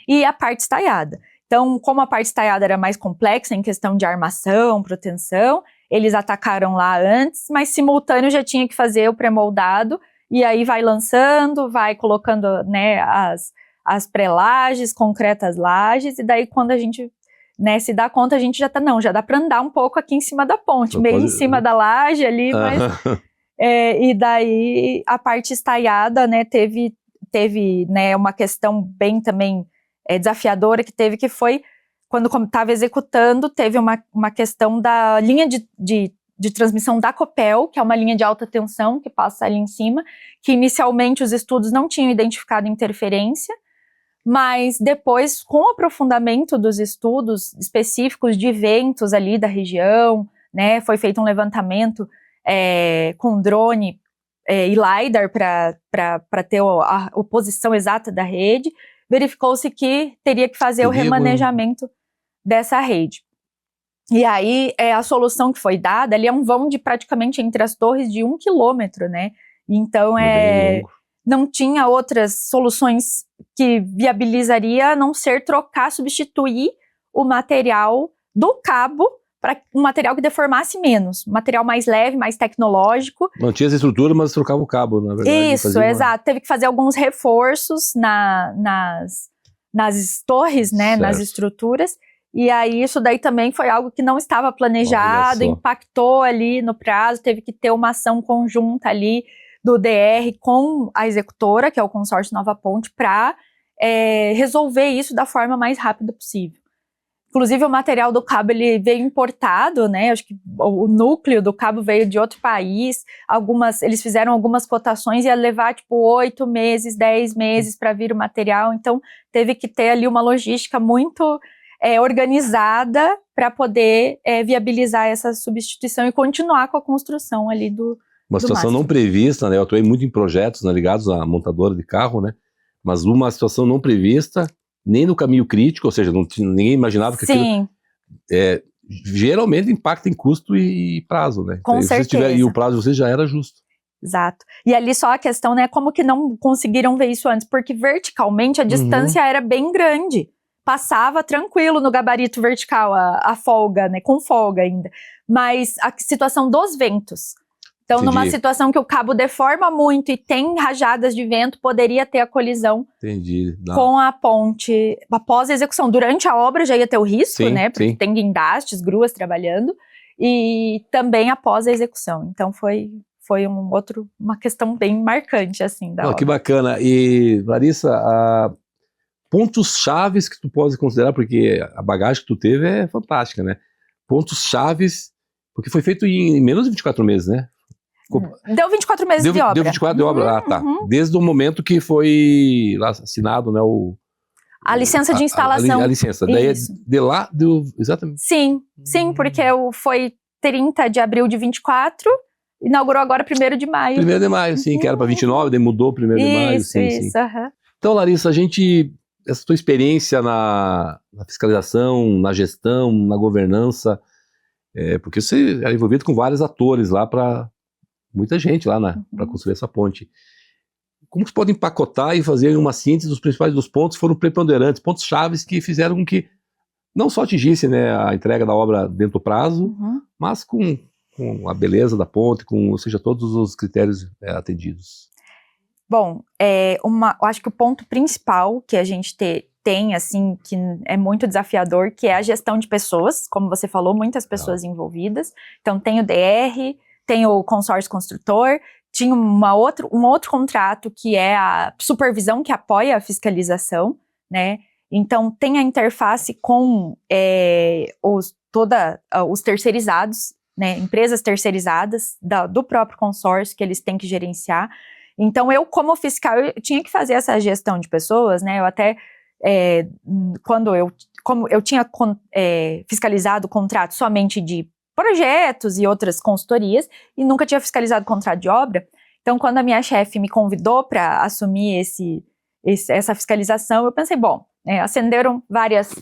e a parte estaiada. Então, como a parte estaiada era mais complexa em questão de armação, proteção, eles atacaram lá antes, mas simultâneo já tinha que fazer o pré-moldado, e aí vai lançando, vai colocando, né, as pré-lajes, concretas lajes, e daí quando a gente, né, se dá conta, a gente já dá para andar um pouco aqui em cima da ponte, meio em cima da laje ali, mas... e daí a parte estaiada, né, teve né, uma questão bem também desafiadora que foi... Quando estava executando, teve uma questão da linha de de transmissão da Copel, que é uma linha de alta tensão que passa ali em cima, que inicialmente os estudos não tinham identificado interferência, mas depois, com o aprofundamento dos estudos específicos de ventos ali da região, né, foi feito um levantamento com drone e LiDAR para ter a posição exata da rede, verificou-se que teria que fazer o remanejamento dessa rede. E aí, a solução que foi dada, ali é um vão de praticamente entre as torres de 1 quilômetro, né? Então, não tinha outras soluções que viabilizaria a não ser trocar, substituir o material do cabo para um material que deformasse menos, um material mais leve, mais tecnológico. Mantinha essa estrutura, mas trocava o cabo, na verdade. Isso, exato. Teve que fazer alguns reforços nas torres, né, nas estruturas. E aí isso daí também foi algo que não estava planejado, impactou ali no prazo, teve que ter uma ação conjunta ali do DR com a executora, que é o consórcio Nova Ponte, para resolver isso da forma mais rápida possível. Inclusive o material do cabo ele veio importado, né? Acho que o núcleo do cabo veio de outro país. Eles fizeram algumas cotações e ia levar tipo 8 meses, 10 meses para vir o material. Então teve que ter ali uma logística muito organizada para poder viabilizar essa substituição e continuar com a construção ali uma situação não prevista, né? Eu atuei muito em projetos, né, ligados à montadora de carro, né? Mas uma situação não prevista, nem no caminho crítico, ou seja, ninguém imaginava que aquilo geralmente impacta em custo e prazo, né? Com certeza. E o prazo de vocês já era justo. Exato. E ali só a questão, né, como que não conseguiram ver isso antes? Porque verticalmente a distância era bem grande. Passava tranquilo no gabarito vertical a folga, né, com folga ainda. Mas a situação dos ventos. Então, numa situação que o cabo deforma muito e tem rajadas de vento, poderia ter a colisão com a ponte após a execução. Durante a obra já ia ter o risco, né, porque tem guindastes, gruas trabalhando, e também após a execução. Então, foi uma questão bem marcante, assim, da obra. Que bacana. E, Larissa, pontos chaves que tu pode considerar, porque a bagagem que tu teve é fantástica, né? Pontos chaves, porque foi feito em menos de 24 meses, né? Deu 24 meses de obra. Deu 24 de obra, tá. Desde o momento que foi lá assinado, né, a licença de instalação. A licença, daí de lá, exatamente. Sim, porque foi 30 de abril de 24, inaugurou agora 1º de maio. 1º de maio, sim, que era para 29, daí mudou 1º de maio, sim. Então, Larissa, essa tua experiência na fiscalização, na gestão, na governança, porque você é envolvido com vários atores lá muita gente lá para construir essa ponte. Como você pode empacotar e fazer uma síntese dos principais dos pontos que foram preponderantes, pontos chaves que fizeram com que não só atingisse, né, a entrega da obra dentro do prazo, mas com a beleza da ponte, ou seja, todos os critérios atendidos? Bom, eu acho que o ponto principal que a gente tem, assim, que é muito desafiador, que é a gestão de pessoas, como você falou, muitas pessoas envolvidas. Então, tem o DR, tem o consórcio construtor, tinha um outro contrato que é a supervisão que apoia a fiscalização, né? Então tem a interface com os terceirizados, né? Empresas terceirizadas do próprio consórcio que eles têm que gerenciar. Então eu, como fiscal, eu tinha que fazer essa gestão de pessoas, né? Eu até, como eu tinha fiscalizado o contrato somente de projetos e outras consultorias, e nunca tinha fiscalizado contrato de obra. Então, quando a minha chefe me convidou para assumir essa fiscalização, eu pensei, bom, acenderam várias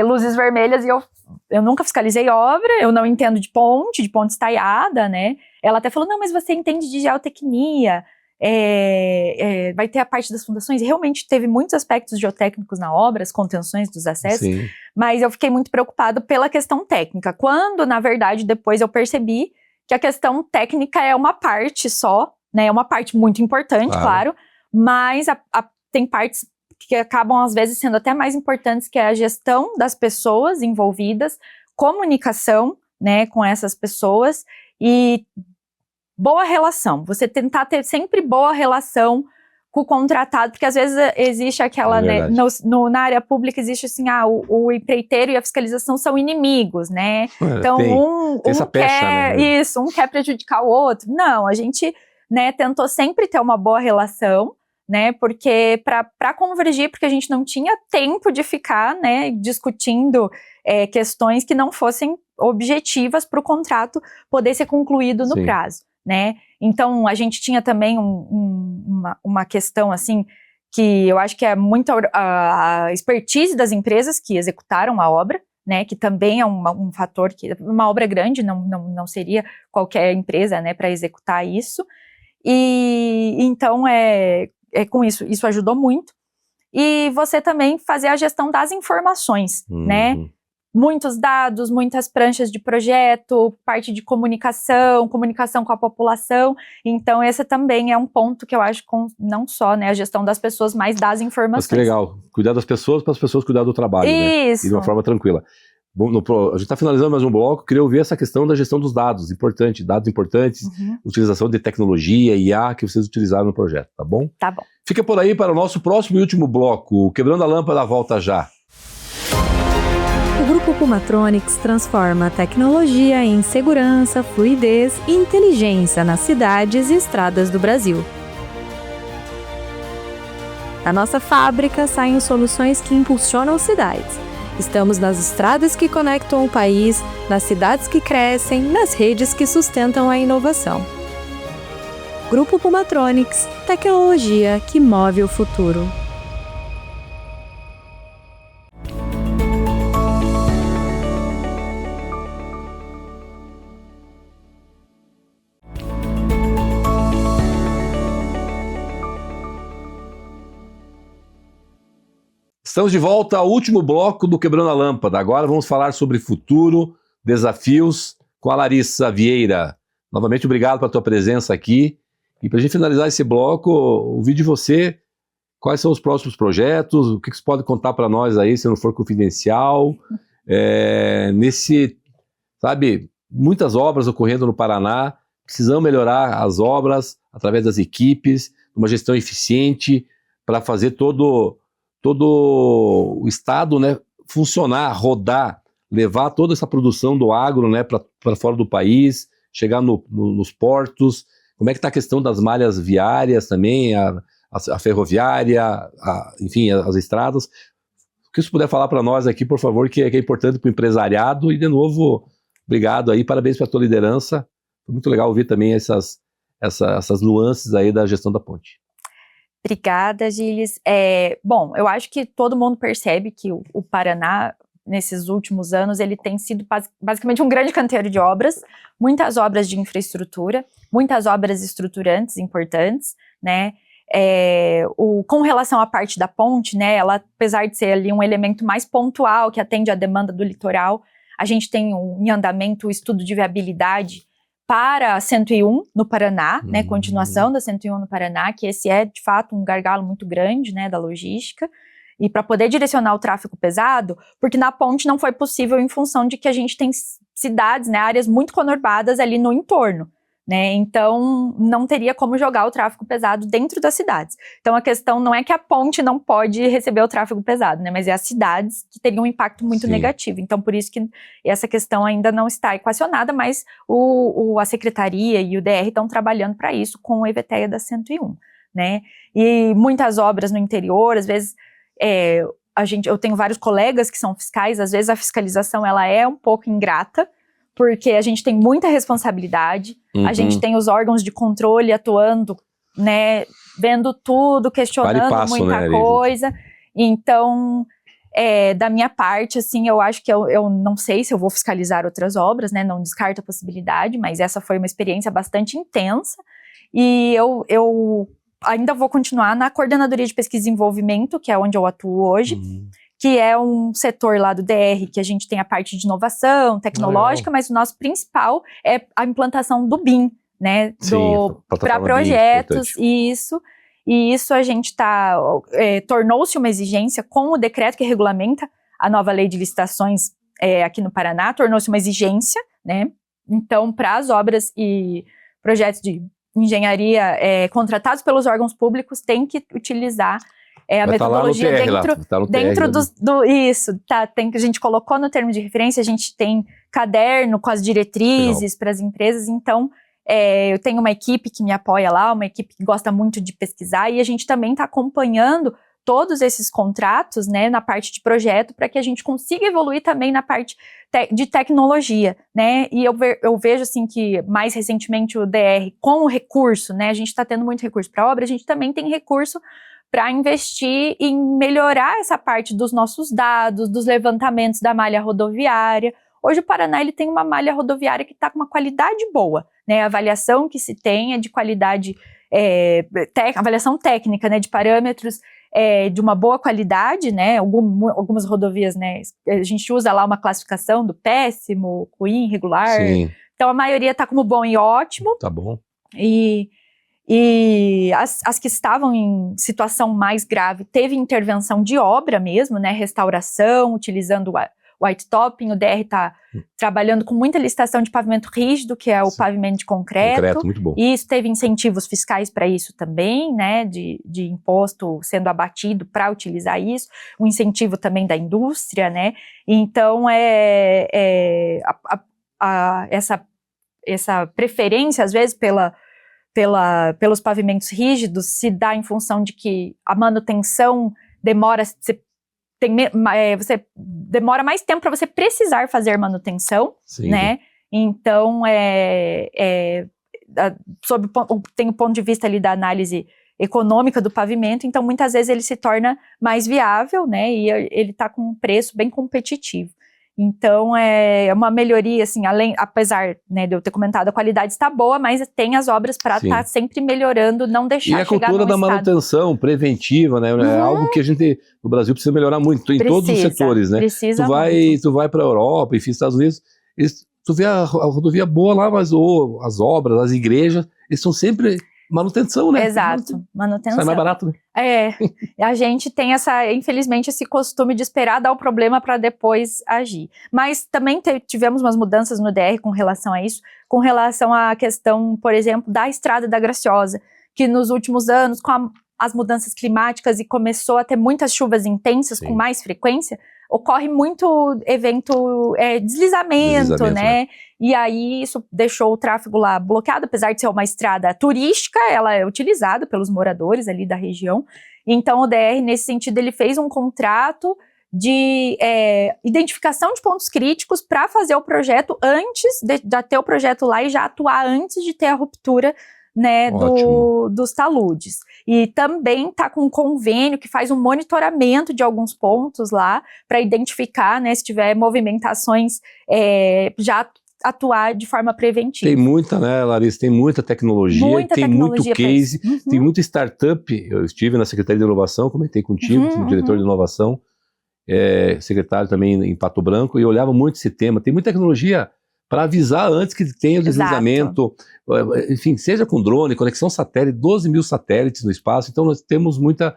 luzes vermelhas e eu nunca fiscalizei obra, eu não entendo de ponte estaiada, né? Ela até falou, não, mas você entende de geotecnia, vai ter a parte das fundações, e realmente teve muitos aspectos geotécnicos na obra, as contenções dos acessos, mas eu fiquei muito preocupada pela questão técnica, quando, na verdade, depois eu percebi que a questão técnica é uma parte só, né, é uma parte muito importante, claro, mas tem partes que acabam, às vezes, sendo até mais importantes, que é a gestão das pessoas envolvidas, comunicação, né, com essas pessoas, e boa relação, você tentar ter sempre boa relação com o contratado, porque às vezes existe aquela, né, na área pública existe assim, o empreiteiro e a fiscalização são inimigos, né? Então tem essa pecha, quer, né? isso, um quer prejudicar o outro. Não, a gente, né, tentou sempre ter uma boa relação, né, porque para convergir, porque a gente não tinha tempo de ficar, né, discutindo questões que não fossem objetivas para o contrato poder ser concluído no prazo, né? Então, a gente tinha também uma questão, assim, que eu acho que é muito a expertise das empresas que executaram a obra, né, que também é um fator, que uma obra grande não seria qualquer empresa, né, para executar isso. E então, com isso ajudou muito. E você também fazer a gestão das informações, né? Muitos dados, muitas pranchas de projeto, parte de comunicação com a população. Então, esse também é um ponto que eu acho, não só, né, a gestão das pessoas, mas das informações. Mas que legal, cuidar das pessoas para as pessoas cuidar do trabalho, isso, né? E de uma forma tranquila. Bom, a gente está finalizando mais um bloco, queria ouvir essa questão da gestão dos dados importantes, utilização de tecnologia, IA, que vocês utilizaram no projeto, tá bom? Tá bom. Fica por aí para o nosso próximo e último bloco, Quebrando a Lâmpada, volta já. O Grupo Pumatronics transforma a tecnologia em segurança, fluidez e inteligência nas cidades e estradas do Brasil. Da nossa fábrica saem soluções que impulsionam cidades. Estamos nas estradas que conectam o país, nas cidades que crescem, nas redes que sustentam a inovação. Grupo Pumatronics, tecnologia que move o futuro. Estamos de volta ao último bloco do Quebrando a Lâmpada. Agora vamos falar sobre futuro, desafios, com a Larissa Vieira. Novamente, obrigado pela tua presença aqui. E para a gente finalizar esse bloco, ouvir de você quais são os próximos projetos, o que você pode contar para nós aí, se não for confidencial. Muitas obras ocorrendo no Paraná, precisamos melhorar as obras através das equipes, uma gestão eficiente para fazer todo o estado, né, funcionar, rodar, levar toda essa produção do agro, né, para fora do país, chegar nos portos. Como é que está a questão das malhas viárias também, a ferroviária, enfim, as estradas? O que você puder falar para nós aqui, por favor, que é importante para o empresariado. E, de novo, obrigado aí, parabéns pela tua liderança. Foi muito legal ouvir também essas nuances aí da gestão da ponte. Obrigada, Gilles. Bom, eu acho que todo mundo percebe que o Paraná, nesses últimos anos, ele tem sido basicamente um grande canteiro de obras, muitas obras de infraestrutura, muitas obras estruturantes importantes, né? Com relação à parte da ponte, né, ela, apesar de ser ali um elemento mais pontual, que atende à demanda do litoral, a gente tem em andamento o estudo de viabilidade para a 101 no Paraná, né, continuação da 101 no Paraná, que esse é, de fato, um gargalo muito grande, né, da logística, e para poder direcionar o tráfego pesado, porque na ponte não foi possível em função de que a gente tem cidades, né, áreas muito conurbadas ali no entorno, né, então não teria como jogar o tráfego pesado dentro das cidades. Então a questão não é que a ponte não pode receber o tráfego pesado, né, mas é as cidades que teriam um impacto muito negativo. Então por isso que essa questão ainda não está equacionada, mas a Secretaria e o DR estão trabalhando para isso com o EVTEA da 101, né, e muitas obras no interior, às vezes eu tenho vários colegas que são fiscais, às vezes a fiscalização ela é um pouco ingrata, porque a gente tem muita responsabilidade, a gente tem os órgãos de controle atuando, né, vendo tudo, questionando muita coisa. Então, da minha parte, assim, eu acho que eu não sei se eu vou fiscalizar outras obras, né, não descarto a possibilidade, mas essa foi uma experiência bastante intensa, e eu ainda vou continuar na Coordenadoria de Pesquisa e Desenvolvimento, que é onde eu atuo hoje, que é um setor lá do DR, que a gente tem a parte de inovação tecnológica, mas o nosso principal é a implantação do BIM, né, para projetos, e isso a gente tornou-se uma exigência com o decreto que regulamenta a nova lei de licitações aqui no Paraná, tornou-se uma exigência, né, então para as obras e projetos de engenharia contratados pelos órgãos públicos têm que utilizar a Vai metodologia tá lá no TR, tá no dentro TR, isso, a gente colocou no termo de referência, a gente tem caderno com as diretrizes para as empresas, então eu tenho uma equipe que me apoia lá, uma equipe que gosta muito de pesquisar, e a gente também está acompanhando todos esses contratos, né, na parte de projeto, para que a gente consiga evoluir também na parte de tecnologia, né, e eu vejo, assim, que mais recentemente o DR, com o recurso, né, a gente está tendo muito recurso para obra, a gente também tem recurso para investir em melhorar essa parte dos nossos dados, dos levantamentos da malha rodoviária. Hoje o Paraná ele tem uma malha rodoviária que está com uma qualidade boa, né, a avaliação que se tem é de qualidade, avaliação técnica, né, de parâmetros de uma boa qualidade, né, algumas rodovias, né, a gente usa lá uma classificação do péssimo, ruim, regular, Sim. Então a maioria está como bom e ótimo. Tá bom. E as que estavam em situação mais grave, teve intervenção de obra mesmo, né, restauração, utilizando white topping, o DR está trabalhando com muita licitação de pavimento rígido, que é o pavimento de concreto. Muito bom. E isso teve incentivos fiscais para isso também, né, de imposto sendo abatido para utilizar isso, um incentivo também da indústria, né, então essa preferência, às vezes, pelos pavimentos rígidos, se dá em função de que a manutenção demora, você demora mais tempo para você precisar fazer manutenção, Sim. né? Então, tem o ponto de vista ali da análise econômica do pavimento, então muitas vezes ele se torna mais viável, né? E ele está com um preço bem competitivo. Então, é uma melhoria, assim, apesar, né, de eu ter comentado, a qualidade está boa, mas tem as obras para estar sempre melhorando, não deixar chegar. E a cultura da manutenção preventiva, né, é algo que a gente, no Brasil, precisa melhorar muito, em todos os setores, né. Tu vai para a Europa, enfim, Estados Unidos, tu vê a rodovia boa lá, mas as obras, as igrejas, eles estão sempre... Manutenção, né? Exato, manutenção. Sai mais barato, né? A gente tem infelizmente, esse costume de esperar dar o problema para depois agir. Mas também tivemos umas mudanças no DR com relação a isso, com relação à questão, por exemplo, da Estrada da Graciosa, que nos últimos anos, com as mudanças climáticas e começou a ter muitas chuvas intensas com mais frequência, ocorre muito evento, deslizamento, né? E aí isso deixou o tráfego lá bloqueado, apesar de ser uma estrada turística, ela é utilizada pelos moradores ali da região. Então o DR, nesse sentido, ele fez um contrato de identificação de pontos críticos para fazer o projeto antes de ter o projeto lá e já atuar antes de ter a ruptura, né, dos taludes. E também está com um convênio que faz um monitoramento de alguns pontos lá para identificar, né, se tiver movimentações, já atuar de forma preventiva. Tem muita, né, Larissa, tem muita tecnologia, muito case, tem muita startup. Eu estive na Secretaria de Inovação, comentei contigo, como diretor de inovação, secretário também em Pato Branco, e eu olhava muito esse tema. Tem muita tecnologia para avisar antes que tenha o deslizamento, enfim, seja com drone, conexão satélite, 12 mil satélites no espaço, então nós temos muita,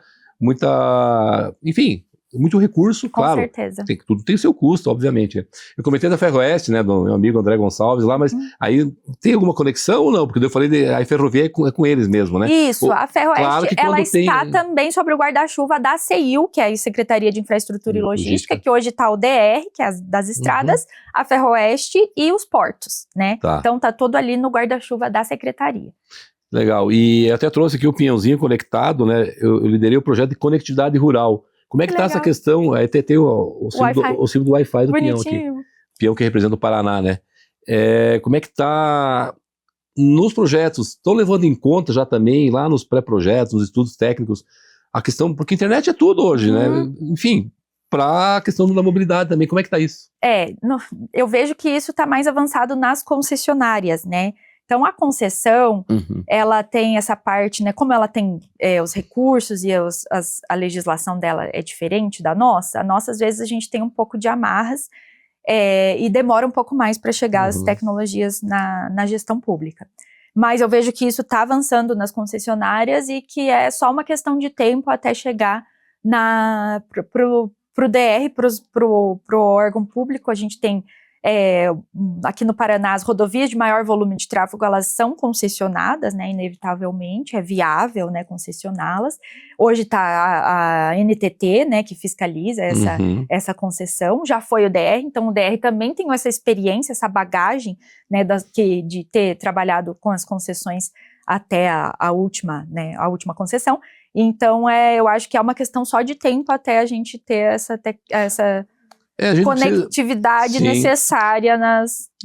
enfim, muito recurso, claro. Com certeza. Tudo tem o seu custo, obviamente. Eu comentei da Ferroeste, né, do meu amigo André Gonçalves lá, mas aí tem alguma conexão ou não? Porque eu falei, a Ferrovia é com eles mesmo, né? Isso, a Ferroeste, ela está também sobre o guarda-chuva da CEIU, que é a Secretaria de Infraestrutura e Logística, que hoje está o DR, que é das estradas, a Ferroeste e os portos, né? Então tá todo ali no guarda-chuva da Secretaria. Legal, e eu até trouxe aqui o Pinhãozinho conectado, né? Eu liderei o projeto de conectividade rural. Como é que está essa questão? Aí tem o símbolo do Wi-Fi do Pinhão aqui. Pinhão que representa o Paraná, né? Como é que está nos projetos? Estão levando em conta já também, lá nos pré-projetos, nos estudos técnicos, a questão, porque a internet é tudo hoje, né? Enfim, para a questão da mobilidade também, como é que está isso? Eu vejo que isso está mais avançado nas concessionárias, né? Então, a concessão, ela tem essa parte, né, como ela tem os recursos e a legislação dela é diferente da nossa, às vezes a gente tem um pouco de amarras e demora um pouco mais para chegar as tecnologias na gestão pública. Mas eu vejo que isso está avançando nas concessionárias e que é só uma questão de tempo até chegar para o DR, para o órgão público. A gente tem aqui no Paraná, as rodovias de maior volume de tráfego, elas são concessionadas, né, inevitavelmente, é viável, né, concessioná-las. Hoje está a NTT, né, que fiscaliza essa concessão, já foi o DR, então o DR também tem essa experiência, essa bagagem, né, de ter trabalhado com as concessões até a última concessão. Então, eu acho que é uma questão só de tempo até a gente ter essa conectividade necessária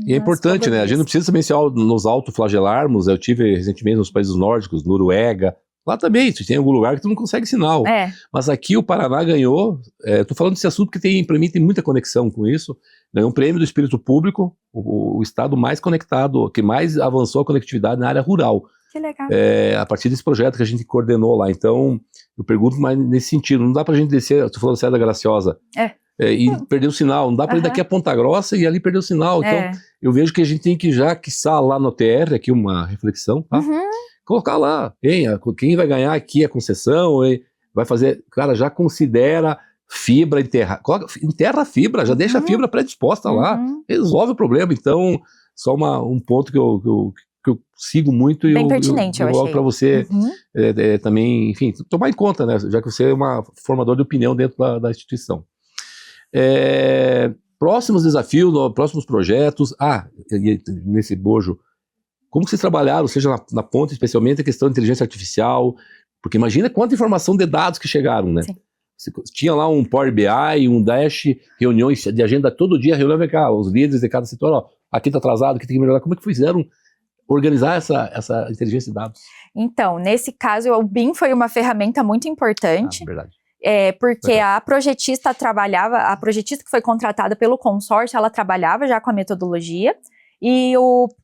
E é importante, rodovias. né? A gente não precisa também nos autoflagelarmos. Eu tive recentemente nos países nórdicos, Noruega, lá também, tem algum lugar que tu não consegue sinal. Mas aqui o Paraná ganhou, tô falando desse assunto porque para mim tem muita conexão com isso, ganhou um prêmio do Espírito Público, o estado mais conectado, que mais avançou a conectividade na área rural. Que legal. A partir desse projeto que a gente coordenou lá. Então, eu pergunto mais nesse sentido, não dá pra gente descer, tu falou da Serra da Graciosa, e perder o sinal, não dá pra ir daqui a Ponta Grossa e ali perder o sinal. Então, eu vejo que a gente tem que já, quiçá, lá no TR, aqui uma reflexão, tá? Colocar lá, quem vai ganhar aqui a concessão, vai fazer, cara, já considera fibra enterra a fibra, já deixa a fibra predisposta lá, resolve o problema. Então, só um ponto que eu sigo muito e bem pertinente, eu coloco para você também, enfim, tomar em conta, né, já que você é uma formador de opinião dentro da instituição. Próximos desafios, próximos projetos, nesse bojo, como vocês trabalharam, seja na ponta, especialmente a questão de inteligência artificial, porque imagina quanta informação de dados que chegaram, né? Sim. Você tinha lá um Power BI, um Dash, reuniões de agenda todo dia, reunião, vem cá, os líderes de cada setor, ó, aqui tá atrasado, aqui tem que melhorar. Como é que fizeram organizar essa inteligência de dados? Então, nesse caso, o BIM foi uma ferramenta muito importante. Verdade. Porque a projetista que foi contratada pelo consórcio, ela trabalhava já com a metodologia, e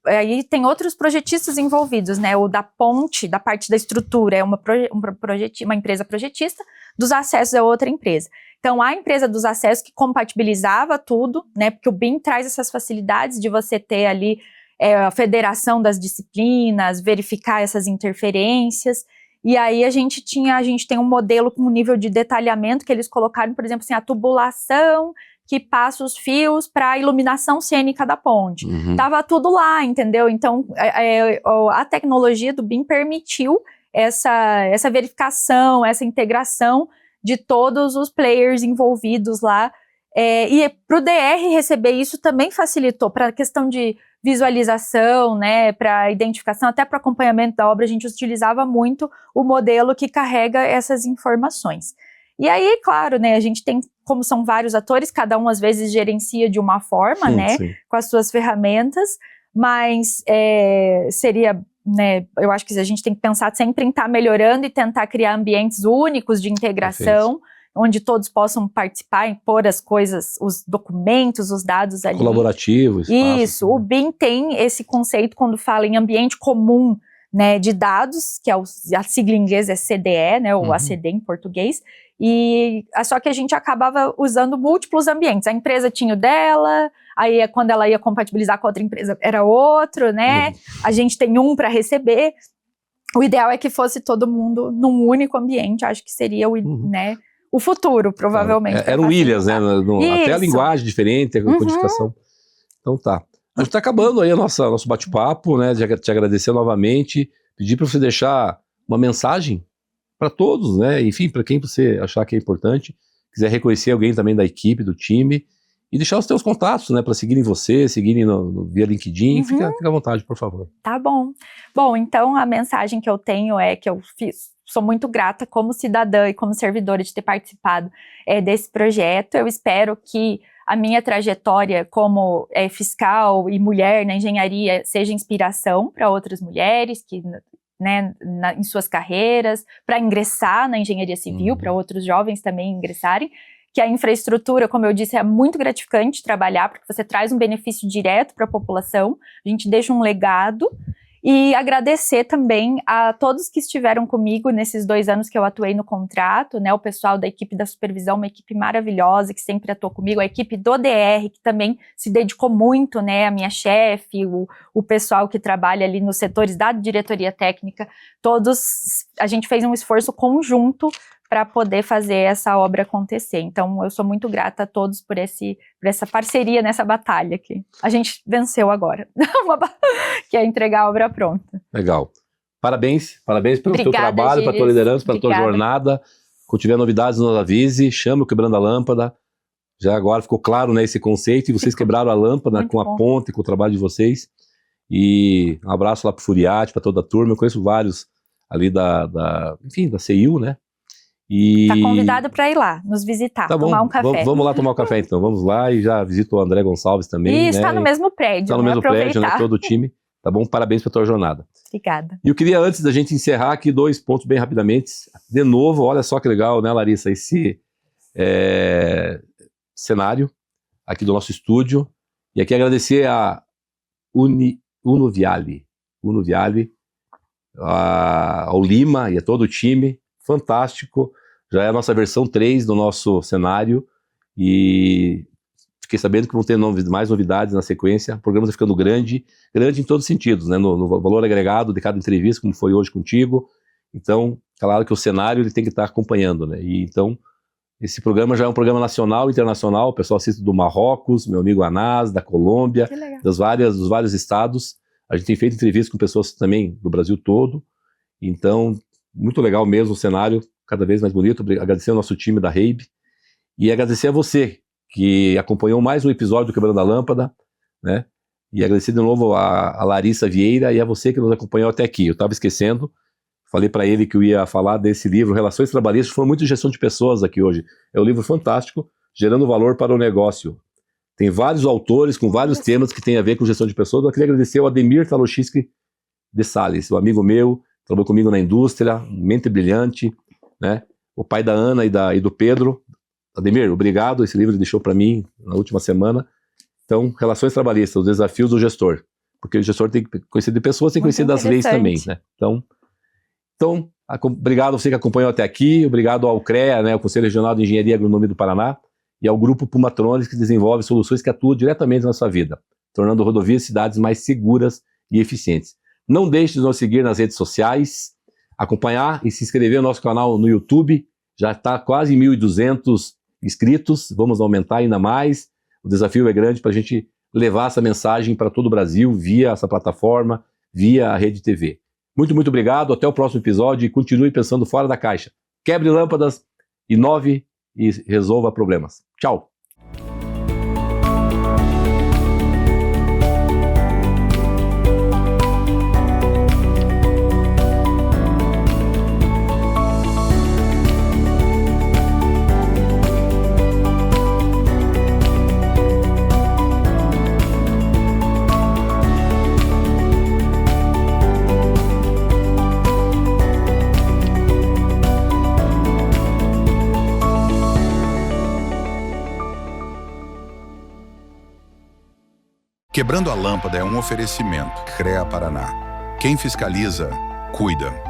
aí tem outros projetistas envolvidos, né? O da ponte, da parte da estrutura, é uma empresa projetista, dos acessos é outra empresa. Então, a empresa dos acessos que compatibilizava tudo, né? Porque o BIM traz essas facilidades de você ter ali a federação das disciplinas, verificar essas interferências. E aí a gente tem um modelo com um nível de detalhamento que eles colocaram, por exemplo, assim, a tubulação que passa os fios para a iluminação cênica da ponte. Tava tudo lá, entendeu? Então, a tecnologia do BIM permitiu essa verificação, essa integração de todos os players envolvidos lá. E para o DR receber isso também facilitou para a questão de visualização, né, para identificação, até para acompanhamento da obra, a gente utilizava muito o modelo que carrega essas informações. E aí, claro, né, a gente tem, como são vários atores, cada um às vezes gerencia de uma forma, com as suas ferramentas, mas seria, né, eu acho que a gente tem que pensar sempre em estar melhorando e tentar criar ambientes únicos de integração, onde todos possam participar e pôr as coisas, os documentos, os dados ali. Colaborativos. Isso, o BIM tem esse conceito quando fala em ambiente comum, né, de dados, que a sigla em inglês é CDE, né, ou ACD em português, e só que a gente acabava usando múltiplos ambientes. A empresa tinha o dela, aí quando ela ia compatibilizar com outra empresa era outro, né, a gente tem um para receber. O ideal é que fosse todo mundo num único ambiente, acho que seria né, o futuro, provavelmente. Eram ilhas, né? Até a linguagem diferente, a codificação. Então tá. A gente tá acabando aí nosso bate-papo, né? Te agradecer novamente, pedir para você deixar uma mensagem para todos, né? Enfim, para quem você achar que é importante, quiser reconhecer alguém também da equipe, do time, e deixar os teus contatos, né? Para seguirem você, seguirem via LinkedIn. Fica à vontade, por favor. Tá bom. Bom, então a mensagem que eu tenho é que sou muito grata como cidadã e como servidora de ter participado desse projeto. Eu espero que a minha trajetória como fiscal e mulher na engenharia seja inspiração para outras mulheres que, né, em suas carreiras, para ingressar na engenharia civil, para outros jovens também ingressarem. Que a infraestrutura, como eu disse, é muito gratificante trabalhar, porque você traz um benefício direto para a população, a gente deixa um legado. E agradecer também a todos que estiveram comigo nesses 2 anos que eu atuei no contrato, né, o pessoal da equipe da supervisão, uma equipe maravilhosa que sempre atuou comigo, a equipe do DR, que também se dedicou muito, né, a minha chefe, o pessoal que trabalha ali nos setores da diretoria técnica, todos, a gente fez um esforço conjunto para poder fazer essa obra acontecer. Então, eu sou muito grata a todos por essa parceria nessa batalha que a gente venceu agora, que é entregar a obra pronta. Legal. Parabéns pelo teu Obrigada, trabalho, pela tua liderança, pela tua jornada. Quando tiver novidades, nos avise, chame o Quebrando a Lâmpada. Já agora ficou claro, né, esse conceito, e vocês quebraram a lâmpada com a ponte, com o trabalho de vocês. E um abraço lá pro Furiati, para toda a turma. Eu conheço vários ali da CIU, né? E... Tá convidado para ir lá, nos visitar, tá bom, tomar um café. Vamos lá tomar um café então, vamos lá e já visito o André Gonçalves também. E está no mesmo prédio. Está no mesmo prédio, né? Todo o time. Tá bom? Parabéns pela tua jornada. Obrigada. E eu queria, antes da gente encerrar aqui, 2 pontos bem rapidamente. De novo, olha só que legal, né, Larissa? Esse cenário aqui do nosso estúdio. E aqui agradecer a Unoviale, ao Lima e a todo o time. Fantástico. Já é a nossa versão 3 do nosso cenário. E fiquei sabendo que vão ter mais novidades na sequência. O programa está ficando grande em todos os sentidos, né? No valor agregado de cada entrevista, como foi hoje contigo. Então, claro que o cenário ele tem que estar acompanhando, né? E então, esse programa já é um programa nacional e internacional. O pessoal assiste do Marrocos, meu amigo Anás, da Colômbia, dos vários estados. A gente tem feito entrevistas com pessoas também do Brasil todo. Então, muito legal mesmo o cenário, cada vez mais bonito. Agradecer ao nosso time da Reibe e agradecer a você que acompanhou mais um episódio do Quebrando a Lâmpada, né? E agradecer de novo a Larissa Vieira e a você que nos acompanhou até aqui. Eu estava esquecendo, falei para ele que eu ia falar desse livro, Relações Trabalhistas, foi muito de gestão de pessoas aqui hoje. É um livro fantástico, gerando valor para o negócio. Tem vários autores com vários temas que tem a ver com gestão de pessoas. Eu queria agradecer ao Ademir Talochiski de Sales, um amigo meu, trabalhou comigo na indústria, mente brilhante, né? O pai da Ana e do Pedro. Ademir, obrigado, esse livro ele deixou para mim na última semana. Então, Relações Trabalhistas, os desafios do gestor. Porque o gestor tem que conhecer de pessoas, tem que conhecer das leis também, né? Então, obrigado a você que acompanhou até aqui, obrigado ao CREA, né, o Conselho Regional de Engenharia e Agronomia do Paraná, e ao Grupo Pumatrones, que desenvolve soluções que atuam diretamente na sua vida, tornando rodovias e cidades mais seguras e eficientes. Não deixe de nos seguir nas redes sociais, acompanhar e se inscrever no nosso canal no YouTube. Já está quase 1.200 inscritos, vamos aumentar ainda mais. O desafio é grande para a gente levar essa mensagem para todo o Brasil via essa plataforma, via a Rede TV. Muito, muito obrigado, até o próximo episódio e continue pensando fora da caixa. Quebre lâmpadas, inove e resolva problemas. Tchau! Quebrando a Lâmpada é um oferecimento. CREA Paraná. Quem fiscaliza, cuida.